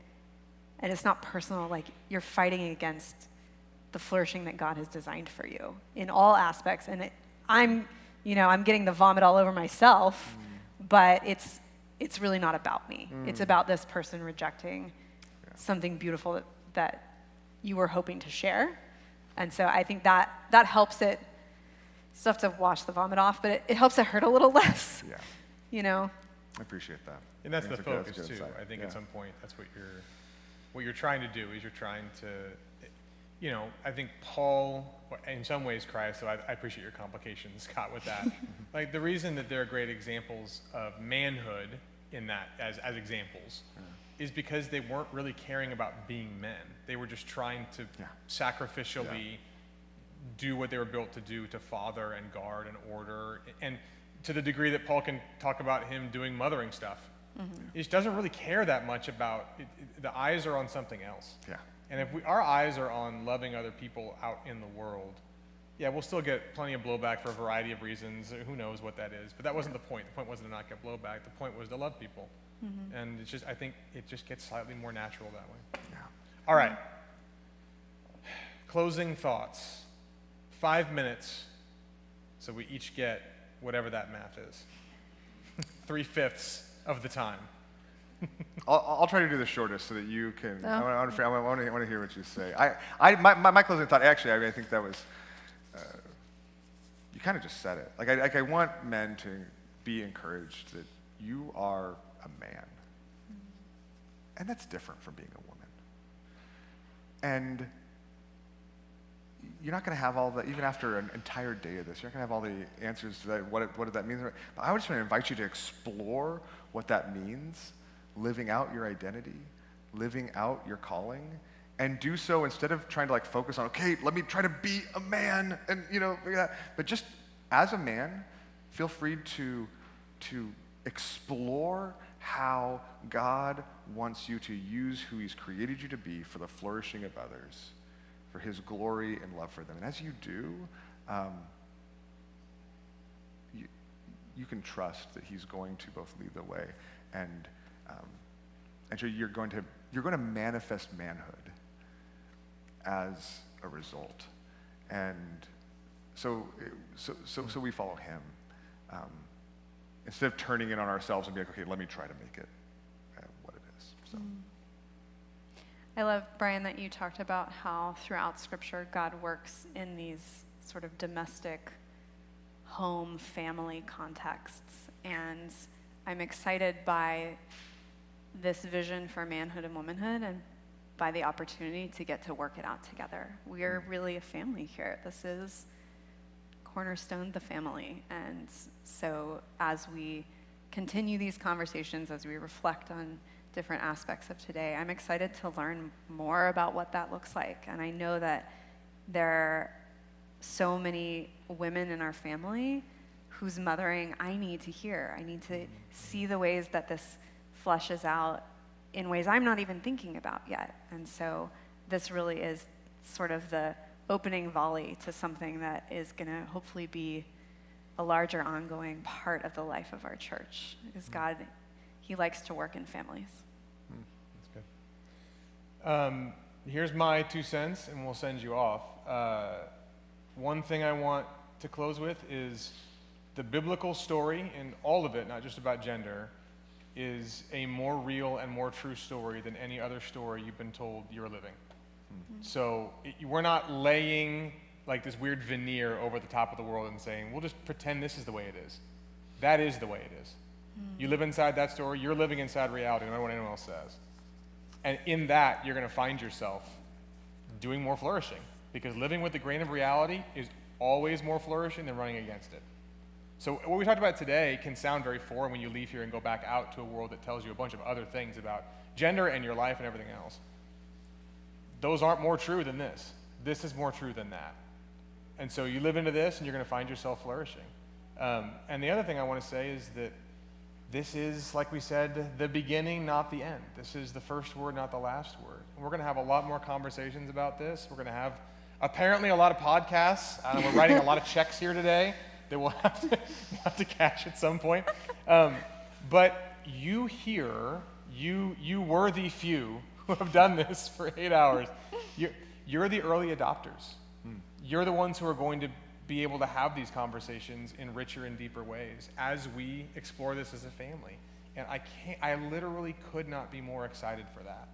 it's not personal, like you're fighting against the flourishing that God has designed for you in all aspects. And I'm getting the vomit all over myself, but it's really not about me. It's about this person rejecting something beautiful that you were hoping to share. And so I think that helps it, still have to wash the vomit off, but it helps it hurt a little less. I appreciate that. And that's the focus too. I think at some point that's what you're trying to do, is you're trying to, I think Paul, in some ways Christ, so I appreciate your complications, Scott, with that. Like the reason that there are great examples of manhood in that as examples is because they weren't really caring about being men. They were just trying to sacrificially do what they were built to do, to father and guard and order. And to the degree that Paul can talk about him doing mothering stuff, he just doesn't really care that much about it. The eyes are on something else. Yeah. And if our eyes are on loving other people out in the world, yeah, we'll still get plenty of blowback for a variety of reasons. Who knows what that is? But that wasn't the point. The point wasn't to not get blowback. The point was to love people. And it's just, I think it just gets slightly more natural that way. Yeah. All right. Closing thoughts. 5 minutes, so we each get whatever that math is. 3/5 of the time. I'll try to do the shortest so that you can. Oh. I want to hear what you say. My closing thought. Actually, I think that was. You kind of just said it. I want men to be encouraged that you are a man, and that's different from being a woman. And you're not going to have all the, even after an entire day of this, you're not going to have all the answers to that, what does that mean? But I just want to invite you to explore what that means, living out your identity, living out your calling, and do so instead of trying to focus on, okay, let me try to be a man, and but just as a man, feel free to explore how God wants you to use who he's created you to be for the flourishing of others, for his glory and love for them. And as you do, you can trust that he's going to both lead the way and so you're going to manifest manhood as a result. And so we follow him instead of turning in on ourselves and being like, okay, let me try to make it what it is. So. I love, Brian, that you talked about how throughout Scripture God works in these sort of domestic home family contexts. And I'm excited by this vision for manhood and womanhood and by the opportunity to get to work it out together. We're really a family here. This is Cornerstone, the family. And so as we continue these conversations, as we reflect on different aspects of today, I'm excited to learn more about what that looks like. And I know that there are so many women in our family whose mothering I need to hear. I need to see the ways that this fleshes out in ways I'm not even thinking about yet. And so this really is sort of the opening volley to something that is going to hopefully be a larger ongoing part of the life of our church. Is God, he likes to work in families. That's good. Here's my 2 cents, and we'll send you off. One thing I want to close with is the biblical story, and all of it, not just about gender, is a more real and more true story than any other story you've been told you're living. So we're not laying like this weird veneer over the top of the world and saying, we'll just pretend this is the way it is. That is the way it is. You live inside that story, you're living inside reality, no matter what anyone else says. And in that, you're going to find yourself doing more flourishing, because living with the grain of reality is always more flourishing than running against it. So what we talked about today can sound very foreign when you leave here and go back out to a world that tells you a bunch of other things about gender and your life and everything else. Those aren't more true than this. This is more true than that. And so you live into this and you're going to find yourself flourishing. And the other thing I want to say is that this is, like we said, the beginning, not the end. This is the first word, not the last word. And we're going to have a lot more conversations about this. We're going to have apparently a lot of podcasts. We're writing a lot of checks here today that we'll have to cash at some point. But you here, you worthy few who have done this for 8 hours, you're the early adopters. You're the ones who are going to be able to have these conversations in richer and deeper ways as we explore this as a family. And I literally could not be more excited for that.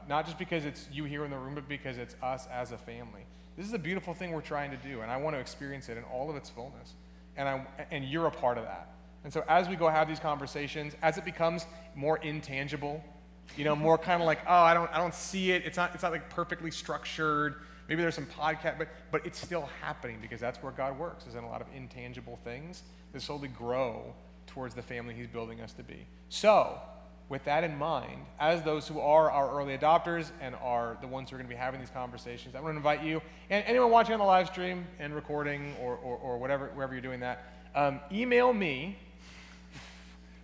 Not just because it's you here in the room, but because it's us as a family. This is a beautiful thing we're trying to do, and I want to experience it in all of its fullness. And you're a part of that. And so as we go have these conversations, as it becomes more intangible You know, more kind of like, oh, I don't see it. It's not like perfectly structured. Maybe there's some podcast, but it's still happening because that's where God works, is in a lot of intangible things that slowly grow towards the family he's building us to be. So, with that in mind, as those who are our early adopters and are the ones who are going to be having these conversations, I want to invite you, and anyone watching on the live stream and recording or whatever, wherever you're doing that, email me,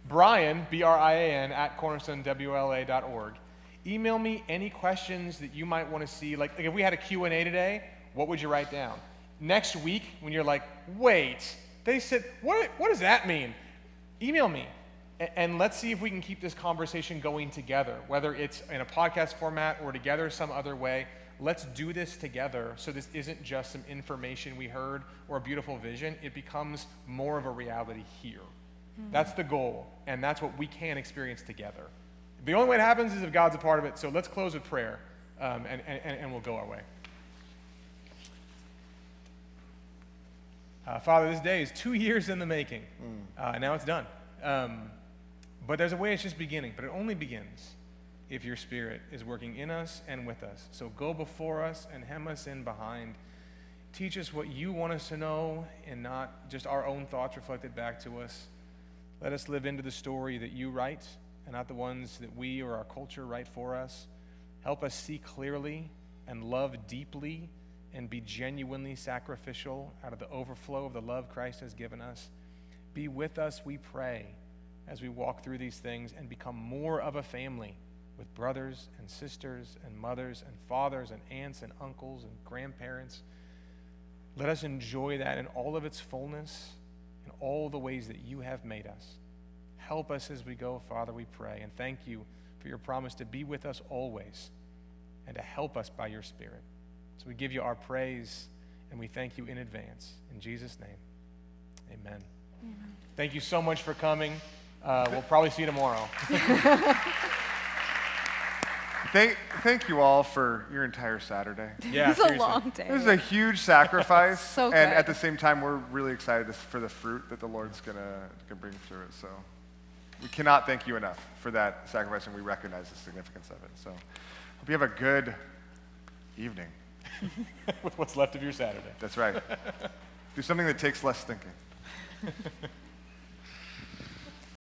Brian, B-R-I-A-N, at cornerstonewla.org. Email me any questions that you might want to see. Like if we had a Q&A today, what would you write down? Next week, when you're like, wait, they said, what does that mean? Email me, and let's see if we can keep this conversation going together, whether it's in a podcast format or together some other way. Let's do this together so this isn't just some information we heard or a beautiful vision. It becomes more of a reality here. That's the goal, and that's what we can experience together. The only way it happens is if God's a part of it, so let's close with prayer, and we'll go our way. Father, this day is 2 years in the making, and now it's done. But there's a way it's just beginning, but it only begins if your Spirit is working in us and with us. So go before us and hem us in behind. Teach us what you want us to know and not just our own thoughts reflected back to us. Let us live into the story that you write and not the ones that we or our culture write for us. Help us see clearly and love deeply and be genuinely sacrificial out of the overflow of the love Christ has given us. Be with us, we pray, as we walk through these things and become more of a family with brothers and sisters and mothers and fathers and aunts and uncles and grandparents. Let us enjoy that in all of its fullness, in all the ways that you have made us. Help us as we go, Father, we pray, and thank you for your promise to be with us always and to help us by your Spirit. So we give you our praise, and we thank you in advance. In Jesus' name, amen. Amen. Thank you so much for coming. We'll probably see you tomorrow. Thank you all for your entire Saturday. Yeah, It's a long day. This is a huge sacrifice, So and good. at the same time, we're really excited for the fruit that the Lord's gonna bring through it. So we cannot thank you enough for that sacrifice, and we recognize the significance of it. So hope you have a good evening. With what's left of your Saturday. That's right. Do something that takes less thinking.